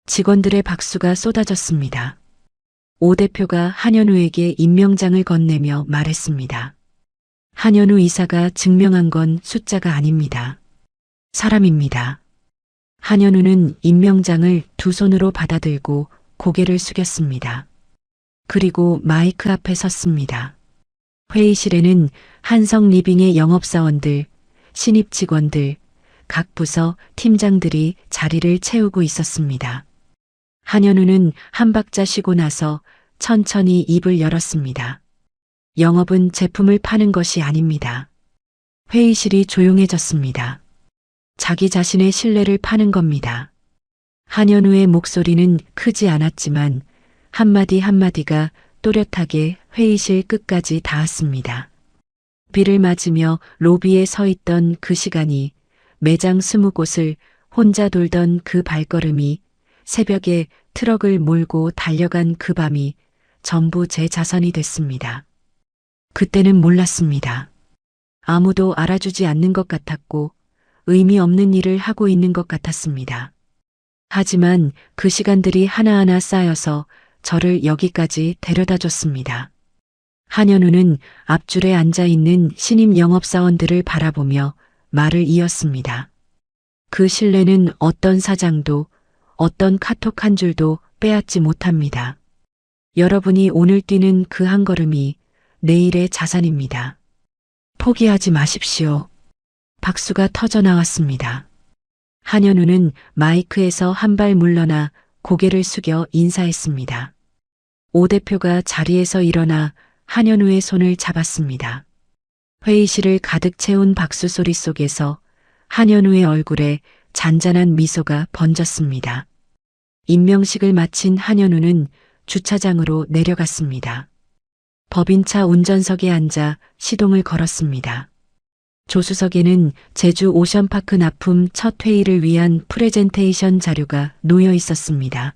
직원들의 박수가 쏟아졌습니다. 오 대표가 한현우에게 임명장을 건네며 말했습니다. 한현우 이사가 증명한 건 숫자가 아닙니다. 사람입니다. 한현우는 임명장을 두 손으로 받아들고 고개를 숙였습니다. 그리고 마이크 앞에 섰습니다. 회의실에는 한성리빙의 영업사원들, 신입 직원들, 각 부서 팀장들이 자리를 채우고 있었습니다. 한현우는 한 박자 쉬고 나서 천천히 입을 열었습니다. 영업은 제품을 파는 것이 아닙니다. 회의실이 조용해졌습니다. 자기 자신의 신뢰를 파는 겁니다. 한현우의 목소리는 크지 않았지만 한마디 한마디가 또렷하게 회의실 끝까지 닿았습니다. 비를 맞으며 로비에 서 있던 그 시간이, 매장 20곳을 혼자 돌던 그 발걸음이, 새벽에 트럭을 몰고 달려간 그 밤이 전부 제 자산이 됐습니다. 그때는 몰랐습니다. 아무도 알아주지 않는 것 같았고 의미 없는 일을 하고 있는 것 같았습니다. 하지만 그 시간들이 하나하나 쌓여서 저를 여기까지 데려다 줬습니다. 한현우는 앞줄에 앉아 있는 신입 영업사원들을 바라보며 말을 이었습니다. 그 신뢰는 어떤 사장도, 어떤 카톡 한 줄도 빼앗지 못합니다. 여러분이 오늘 뛰는 그 한 걸음이 내일의 자산입니다. 포기하지 마십시오. 박수가 터져 나왔습니다. 한현우는 마이크에서 한 발 물러나 고개를 숙여 인사했습니다. 오 대표가 자리에서 일어나 한현우의 손을 잡았습니다. 회의실을 가득 채운 박수 소리 속에서 한현우의 얼굴에 잔잔한 미소가 번졌습니다. 임명식을 마친 한현우는 주차장으로 내려갔습니다. 법인차 운전석에 앉아 시동을 걸었습니다. 조수석에는 제주 오션파크 납품 첫 회의를 위한 프레젠테이션 자료가 놓여 있었습니다.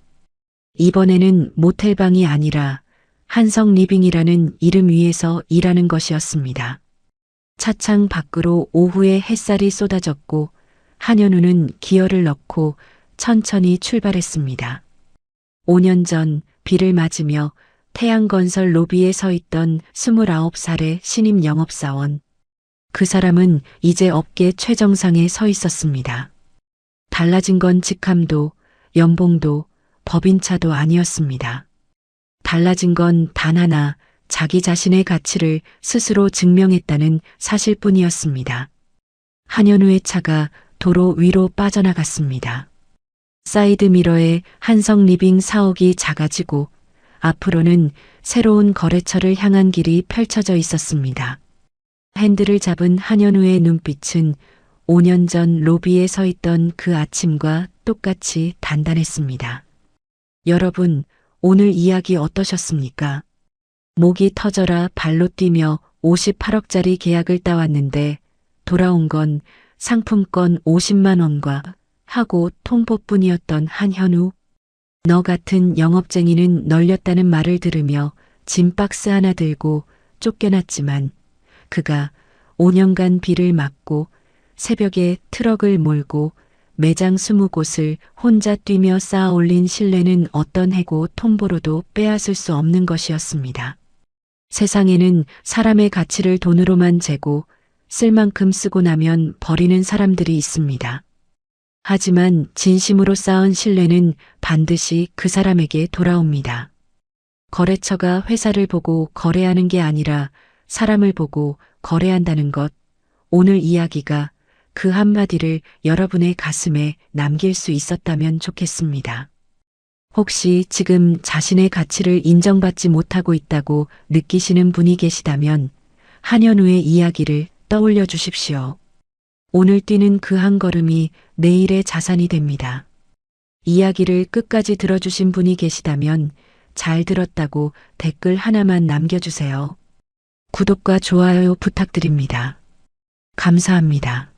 이번에는 모텔방이 아니라 한성 리빙이라는 이름 위에서 일하는 것이었습니다. 차창 밖으로 오후의 햇살이 쏟아졌고 한현우는 기어를 넣고 천천히 출발했습니다. 5년 전 비를 맞으며 태양건설 로비에 서 있던 29살의 신임 영업사원. 그 사람은 이제 업계 최정상에 서 있었습니다. 달라진 건 직함도, 연봉도, 법인차도 아니었습니다. 달라진 건 단 하나, 자기 자신의 가치를 스스로 증명했다는 사실뿐이었습니다. 한현우의 차가 도로 위로 빠져나갔습니다. 사이드미러에 한성 리빙 사옥이 작아지고 앞으로는 새로운 거래처를 향한 길이 펼쳐져 있었습니다. 핸들을 잡은 한현우의 눈빛은 5년 전 로비에 서 있던 그 아침과 똑같이 단단했습니다. 여러분, 오늘 이야기 어떠셨습니까? 목이 터져라 발로 뛰며 58억짜리 계약을 따왔는데 돌아온 건 상품권 50만 원과 하고 통보뿐이었던 한현우. 너 같은 영업쟁이는 널렸다는 말을 들으며 짐 박스 하나 들고 쫓겨났지만 그가 5년간 비를 맞고 새벽에 트럭을 몰고 매장 20곳을 혼자 뛰며 쌓아 올린 신뢰는 어떤 해고 통보로도 빼앗을 수 없는 것이었습니다. 세상에는 사람의 가치를 돈으로만 재고 쓸 만큼 쓰고 나면 버리는 사람들이 있습니다. 하지만 진심으로 쌓은 신뢰는 반드시 그 사람에게 돌아옵니다. 거래처가 회사를 보고 거래하는 게 아니라 사람을 보고 거래한다는 것, 오늘 이야기가 그 한마디를 여러분의 가슴에 남길 수 있었다면 좋겠습니다. 혹시 지금 자신의 가치를 인정받지 못하고 있다고 느끼시는 분이 계시다면 한현우의 이야기를 떠올려 주십시오. 오늘 뛰는 그 한 걸음이 내일의 자산이 됩니다. 이야기를 끝까지 들어주신 분이 계시다면 잘 들었다고 댓글 하나만 남겨주세요. 구독과 좋아요 부탁드립니다. 감사합니다.